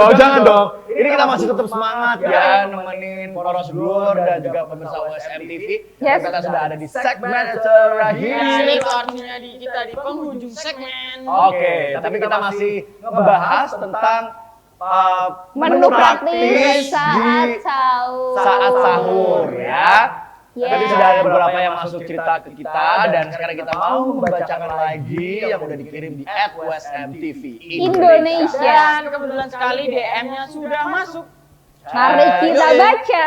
dong. Ini kita masih tetap semangat ya nemenin para sedulur dan juga pemirsa USM TV. Yes. Kita sudah ada di segmen terakhir. Ini waktunya kita di penghujung segmen. Oke, tapi kita masih ngebahas tentang Menu praktis saat sahur ya. Yeah. Tadi sudah ada beberapa yang masuk cerita ke kita dan sekarang kita mau membacakan lagi yang udah dikirim di @USMTV Indonesia. Dan kebetulan sekali DM-nya sudah masuk. Mari kita baca.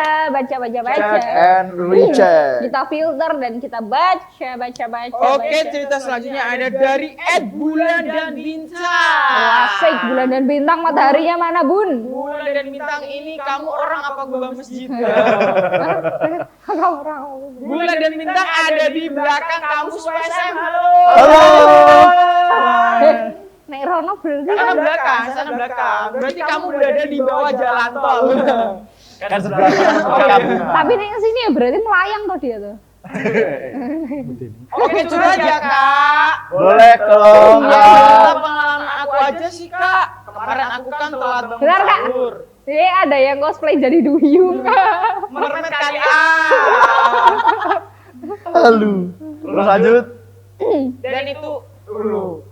Check and recheck. Kita filter dan kita baca. Oke, cerita selanjutnya ada dari @Bulan dan Bintang. Asik, bulan dan bintang, mataharinya mana, Bun? Bulan dan Bintang ini kamu orang apa gua masjid? Bulan dan Bintang ada di belakang kampus USM. Halo. Nek Rono berarti Sana belakang. Berarti kamu berada di bawah jalan tol. Kan sebelah tapi nek sini ya berarti melayang tuh dia tuh. Oke, curhat ya, Kak. Boleh kalau Pengalaman aku aja sih, Kak. Kemarin aku kan telat bangun Benar, Kak? sahur. Ada yang cosplay jadi duyung. Mermet kali Halu. terus lanjut. Dan itu dulu.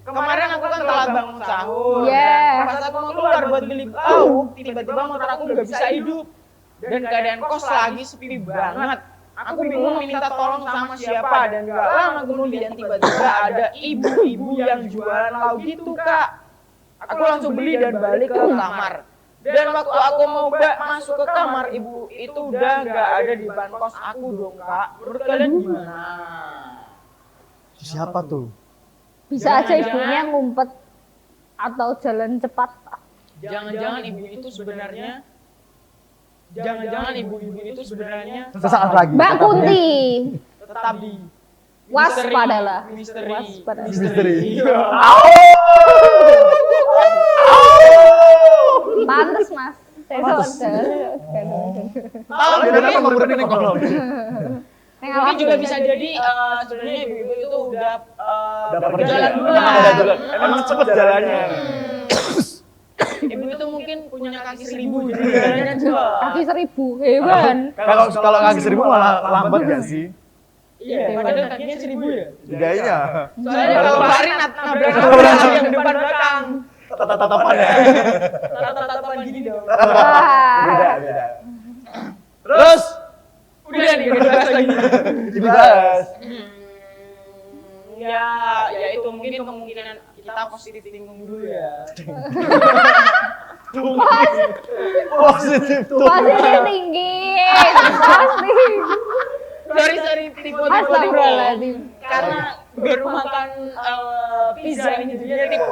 Kemarin aku kan telat bangun sahur. Yeah. Pas aku mau keluar buat beli lauk, tiba-tiba motor aku nggak bisa hidup. Dan keadaan kos lagi sepi banget. Aku bingung minta tolong sama siapa dan gak lama kemudian tiba-tiba ada ibu-ibu yang jualan lauk gitu, Kak. Aku langsung beli dan balik ke kamar. Dan waktu aku mau masuk ke kamar, ibu itu udah gak ada di ban kos aku dong, Kak. Menurut kalian gimana? Siapa tuh? Bisa aja ibunya ngumpet atau jalan cepat. Jangan-jangan ibu-ibu itu sebenarnya Sesaat lagi. Mbak Kunti, tetap di waspadalah. Misteri. Pantes, Mas. Mungkin juga bisa jadi sebenarnya ibu-ibu itu udah berjalan dulu. Emang cepet jalannya. Ibu itu mungkin punya kaki 1000 jadi jalannya cepet. Kaki 1000, hewan. Kalau kaki 1000 malah lambat gak sih? Iya, padahal kakinya 1000 ya. Iya. Soalnya kalau lari nabrak yang depan belakang. Tatapan ya. Tatapan gini dong. Beda. Terus Udah nih, udah dibahas lagi. dibahas. Ya itu mungkin kemungkinan kita positif thinking dulu ya. Positif tuh. Positif tinggi. Pasti. Sorry tipe Astagfirullahaladzim. karena baru makan pizza ini jadinya tipe.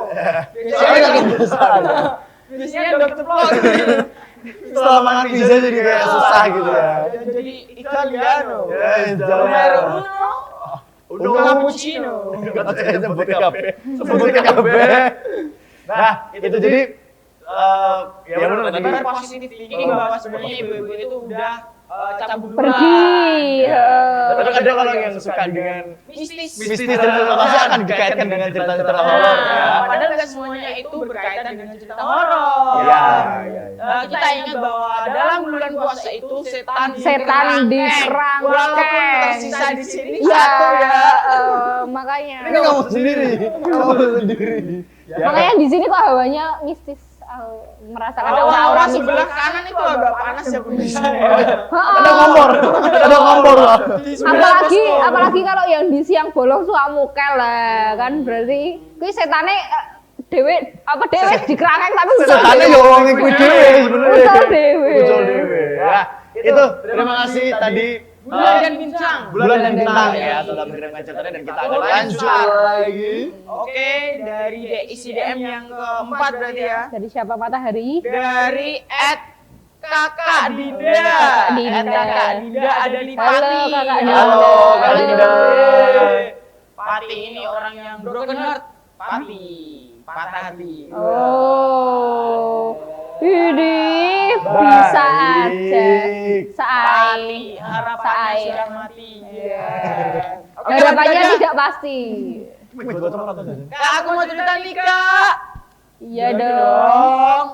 Biasanya dokter vlog gitu. Setelah makan pizza jadi kayak susah gitu ya. Jadi Italiano. Ya, Italiano. Numero uno. Cappuccino. Sebut kabeh. Nah, itu jadi ya benar tadi. Positif thinking bahwa sebenarnya ibu-ibu itu udah cabut duluan. Pergi. Tapi ada orang yang suka dengan Mistis dan pasti akan dikaitkan dengan cerita-cerita horor ya. Padahal nggak semuanya itu berkaitan dengan cerita horor. Iya. Kita ingat bahwa dalam bulan puasa itu setan diserang. Walaupun tersisa di sini Ya, satu ya. Makanya. Ini kamu sendiri. Makanya di sini kok hawanya mistis. Merasakan Kalau aura-aura aura mistis. sebelah kanan itu agak panas ya pemirsa. Ada kompor lah. Apalagi kalau yang di siang bolong suka mukel lah kan berarti kuwi setane dhewe dikerangkeng tapi Setannya ya wong kuwi dhewe sebenarnya. Usul dhewe. Ya, itu terima kasih tadi Bulan dan bintang. Bulan dan bintang ya, telah mengirimkan catatannya dan kita akan lanjut lagi. Oke, dari isi DM yang keempat berarti ya. Dari siapa Matahari? Dari Kakak Dinda. Kakak Dinda ada di Halo, Pati. Kakak Dinda. Halo, Kak Dinda. Pati ini orang yang broken heart. Pati, patah hati. Oh. Ini bisa aja. Pati, harapannya sudah mati. Harapannya tidak pasti. Kak, aku mau cerita nih, Kak. Iya dong.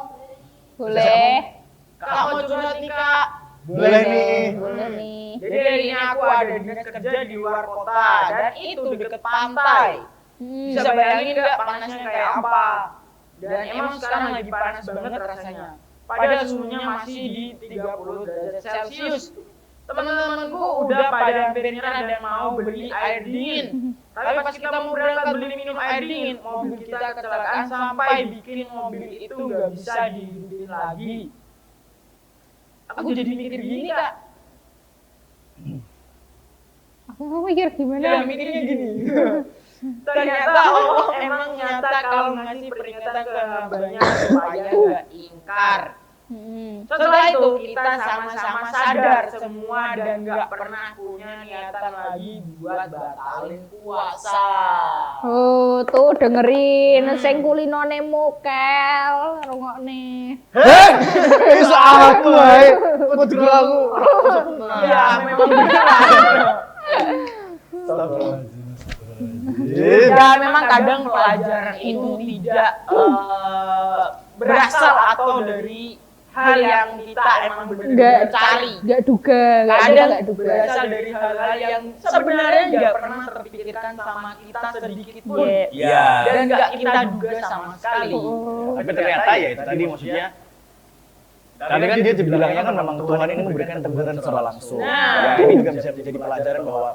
Boleh. Kak, mau curhat nih, Kak. Boleh nih. Boleh nih. Jadi dari ini aku ada dinas kerja di luar kota dan itu deket pantai. Bisa bayangin nggak panasnya kayak apa? Dan emang sekarang lagi panas banget rasanya. Padahal suhunya masih di 30 derajat Celcius. Teman-temanku udah pada hampir nyerah dan mau beli air dingin. Tapi pas kita mau berangkat beli minum air dingin, mobil kita kecelakaan sampai bikin mobil itu nggak bisa dihidupin lagi. Aku jadi mikir gini, Kak. Aku mau mikir gimana? Ya, mikirnya gini. Ternyata Allah emang nyata kalau ngasih peringatan ke hambanya supaya nggak ingkar. Setelah itu kita sama-sama sadar semua dan nggak pernah punya niatan lagi buat batalin puasa. Oh, tuh dengerin sing kulinone mukel, rungokne. Iso aku ae. Kudu aku. Ya, memang benar. Ya, memang kadang pelajaran itu tidak berasal atau dari hal yang kita emang benar-benar cari. Nggak duga. Kadang nggak duga. berasal dari hal-hal yang sebenarnya nggak pernah terpikirkan sama kita sedikit pun. Iya. Dan nggak kita duga sama sekali. Tapi ternyata ya itu tadi maksudnya. Tadi kan dia bilangnya kan memang Tuhan ini memberikan teguran secara langsung. Ya ini juga bisa menjadi pelajaran bahwa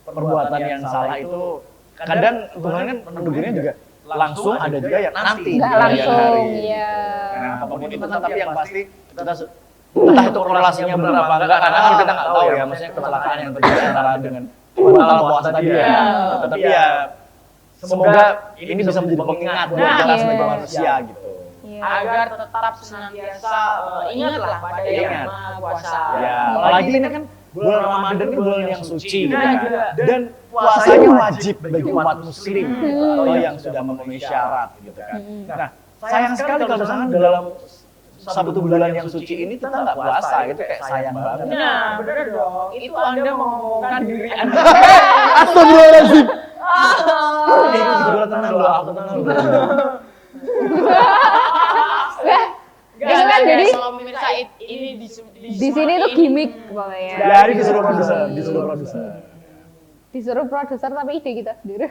perbuatan yang salah itu kadang Tuhan kan menegurnya juga langsung, ada juga yang nanti. Nggak langsung, ya. Nah, apapun itu tapi yang pasti kita entah itu korelasinya benar apa enggak, karena kan kita nggak tahu ya, maksudnya kecelakaan yang terjadi antara dengan batal puasa tadi ya. Tapi ya semoga ini bisa menjadi pengingat buat kita sebagai manusia gitu. Agar tetap senantiasa ingatlah pada yang maha kuasa. Ya, apalagi ini kan bulan Ramadan ini bulan yang suci gitu kan. Dan puasanya wajib bagi umat muslim atau yang sudah memenuhi syarat gitu kan. Nah, sayang sekali kalau misalkan dalam satu bulan yang suci ini kita nggak puasa, itu kayak sayang banget. Nah, benar dong. Itu Anda mengomongan diri Anda. Astagfirullahaladzim. Tenang loh, aku tenang loh. Itu kan jadi kalau pemirsa ini di sini tuh gimmick pokoknya. Jadi disuruh produser. Disuruh produser tapi ide kita sendiri.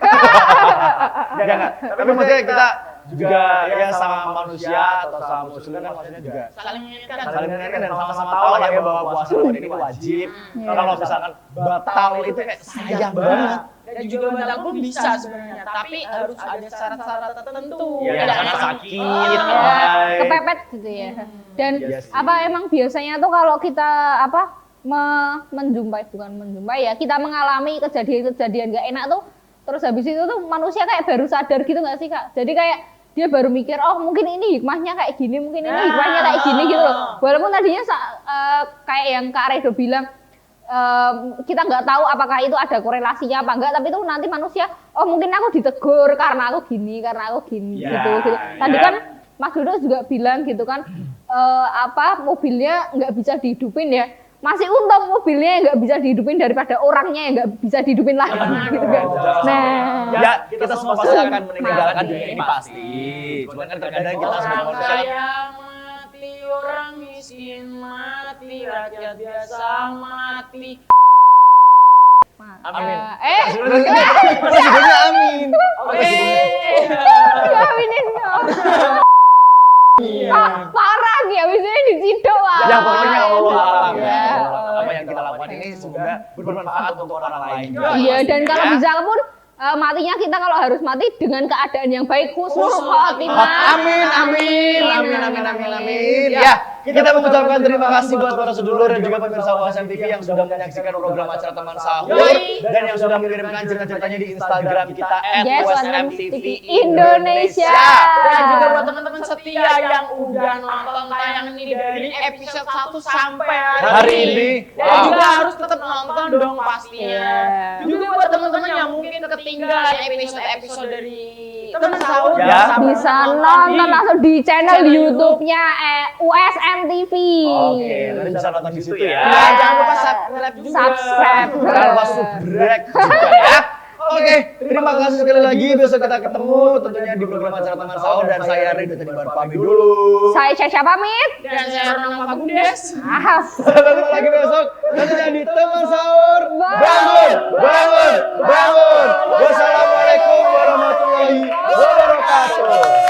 Enggak. Tapi maksudnya kita juga ya sama manusia atau sama muslim kan maksudnya juga saling mengingatkan dan sama-sama tahu lah ya bahwa puasa Ramadan ini wajib. Kalau misalkan batal itu kayak sayang banget. Dan juga batal pun bisa sebenarnya, tapi harus ada syarat-syarat tertentu. Ya, Tidak sakit, kepepet gitu ya. Dan apa emang biasanya tuh kalau kita menjumpai ya, kita mengalami kejadian-kejadian gak enak tuh, terus habis itu tuh manusia kayak baru sadar gitu nggak sih Kak? Jadi kayak dia baru mikir, oh mungkin ini hikmahnya kayak gini, mungkin ini hikmahnya kayak gini gitu loh. Walaupun tadinya kayak yang Kak Redo bilang, kita nggak tahu apakah itu ada korelasinya apa enggak, tapi itu nanti manusia, oh mungkin aku ditegur karena aku gini gitu. Tadi kan Mas Dodo juga bilang gitu kan, mobilnya nggak bisa dihidupin ya. Masih untung mobilnya nggak bisa dihidupin daripada orangnya yang nggak bisa dihidupin lagi gitu kan. Nah, ya kita semua pasti akan meninggalkan dunia ini pasti. Cuman kan terkadang kita sebagai manusia mati, orang miskin mati, rakyat biasa mati. Amin. Presidennya amin. Oke. aminin dong. Parah nih, abisnya diciduk lah. Ya pokoknya Allah alam ya. Apa yang kita lakukan ini semoga bermanfaat untuk orang lain. Iya, dan kalau bisa pun matinya kita kalau harus mati dengan keadaan yang baik, husnul khotimah. Amin. Ya. kita mengucapkan terima kasih buat para sedulur dan juga pemirsa USM TV yang sudah menyaksikan program acara teman sahur dan yang sudah mengirimkan cerita-ceritanya di Instagram kita @USMTV Indonesia. Dan juga buat teman-teman setia yang udah nonton tayangan ini dari episode 1 sampai hari ini. Dan juga harus tetap nonton dong pastinya. Juga buat teman-teman yang mungkin ketinggalan episode-episode dari teman sahur bisa nonton langsung di channel YouTube-nya USM TV. Oke, nanti bisa nonton di situ ya. Jangan lupa subscribe juga. Subscribe. Jangan lupa subrek juga ya. Oke, terima kasih sekali lagi. Besok kita ketemu tentunya di program acara teman sahur dan saya Ridho tadi pamit dulu. Saya Caca pamit. Dan saya Ronald Fagundes. Sampai ketemu lagi besok. Tentunya di teman sahur. Bangun, bangun, bangun. Wassalamualaikum warahmatullahi wabarakatuh.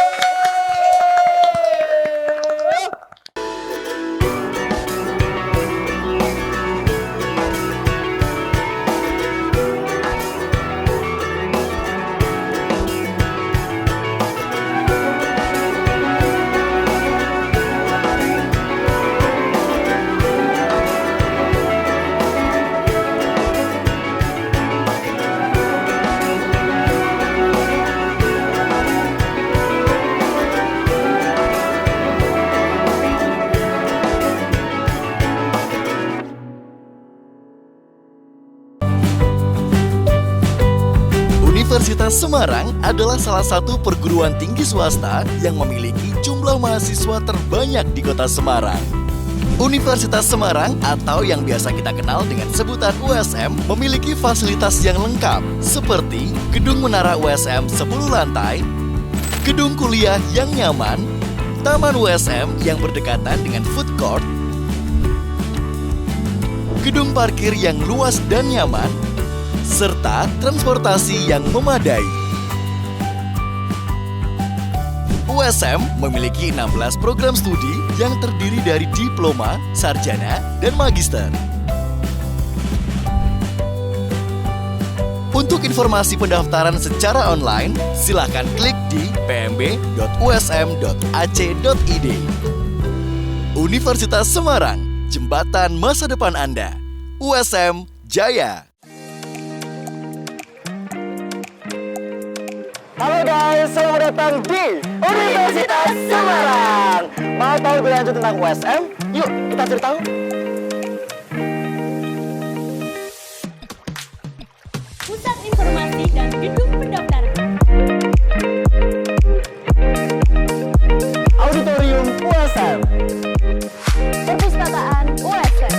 Universitas Semarang adalah salah satu perguruan tinggi swasta yang memiliki jumlah mahasiswa terbanyak di kota Semarang. Universitas Semarang atau yang biasa kita kenal dengan sebutan USM memiliki fasilitas yang lengkap seperti gedung menara USM 10 lantai, gedung kuliah yang nyaman, taman USM yang berdekatan dengan food court, gedung parkir yang luas dan nyaman, serta transportasi yang memadai. USM memiliki 16 program studi yang terdiri dari diploma, sarjana, dan magister. Untuk informasi pendaftaran secara online, silakan klik di pmb.usm.ac.id. Universitas Semarang, jembatan masa depan Anda. USM Jaya. Halo guys, selamat datang di Universitas Semarang. Mau tahu lebih lanjut tentang USM? Yuk, kita cari tahu. Pusat Informasi dan Gedung Pendaftaran. Auditorium USM. Perpustakaan USM.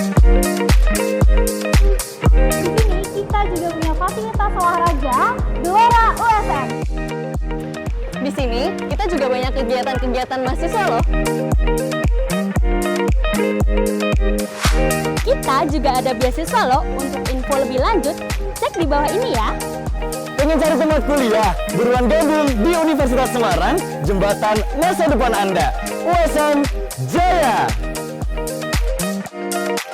Di sini kita juga punya fasilitas olahraga Gelora USM. Di sini kita juga banyak kegiatan-kegiatan mahasiswa loh. Kita juga ada beasiswa loh. Untuk info lebih lanjut, cek di bawah ini ya. Pengen cari tempat kuliah? Buruan gabung di Universitas Semarang, jembatan masa depan Anda. USM Jaya.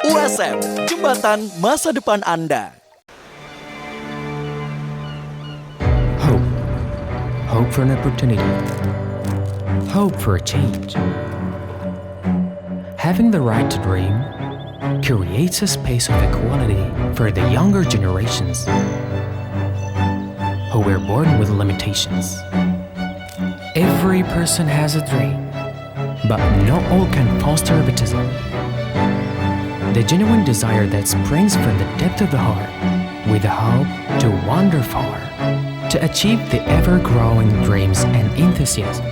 USM, jembatan masa depan Anda. Hope for an opportunity. Hope for a change. Having the right to dream creates a space of equality for the younger generations who were born with limitations. Every person has a dream, but not all can foster egotism. The genuine desire that springs from the depth of the heart with the hope to wander far, to achieve the ever-growing dreams and enthusiasm.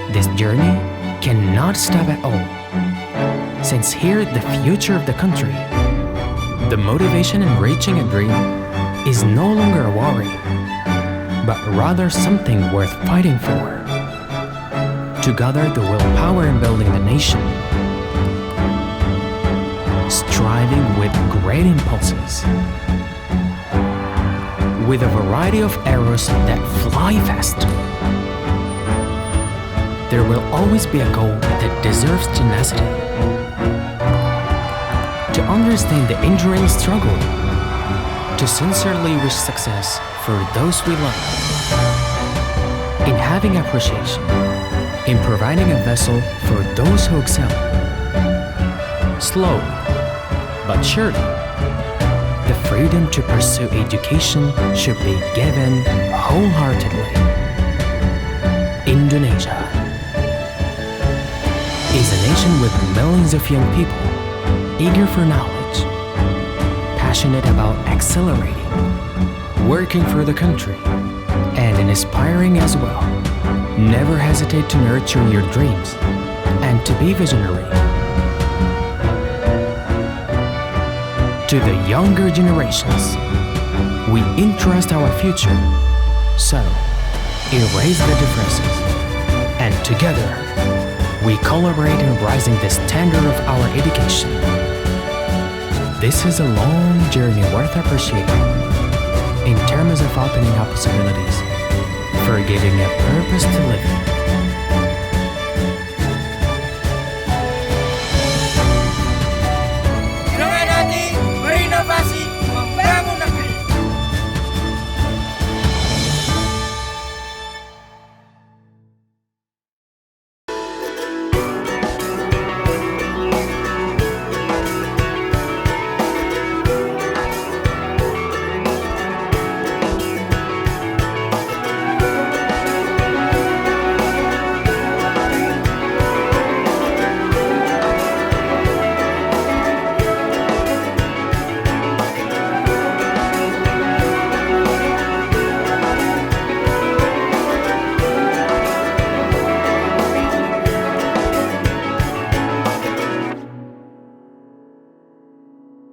This journey cannot stop at all, since here the future of the country, the motivation in reaching a dream is no longer a worry, but rather something worth fighting for. To gather the willpower in building the nation, striving with great impulses, with a variety of arrows that fly fast. There will always be a goal that deserves tenacity. To understand the enduring struggle, to sincerely wish success for those we love. In having appreciation, in providing a vessel for those who excel. Slowly, but surely, the freedom to pursue education should be given wholeheartedly. Indonesia is a nation with millions of young people eager for knowledge, passionate about accelerating, working for the country, and inspiring as well. Never hesitate to nurture your dreams and to be visionary. To the younger generations, we entrust our future, so erase the differences, and together we collaborate in raising the standard of our education. This is a long journey worth appreciating in terms of opening up possibilities, for giving a purpose to live.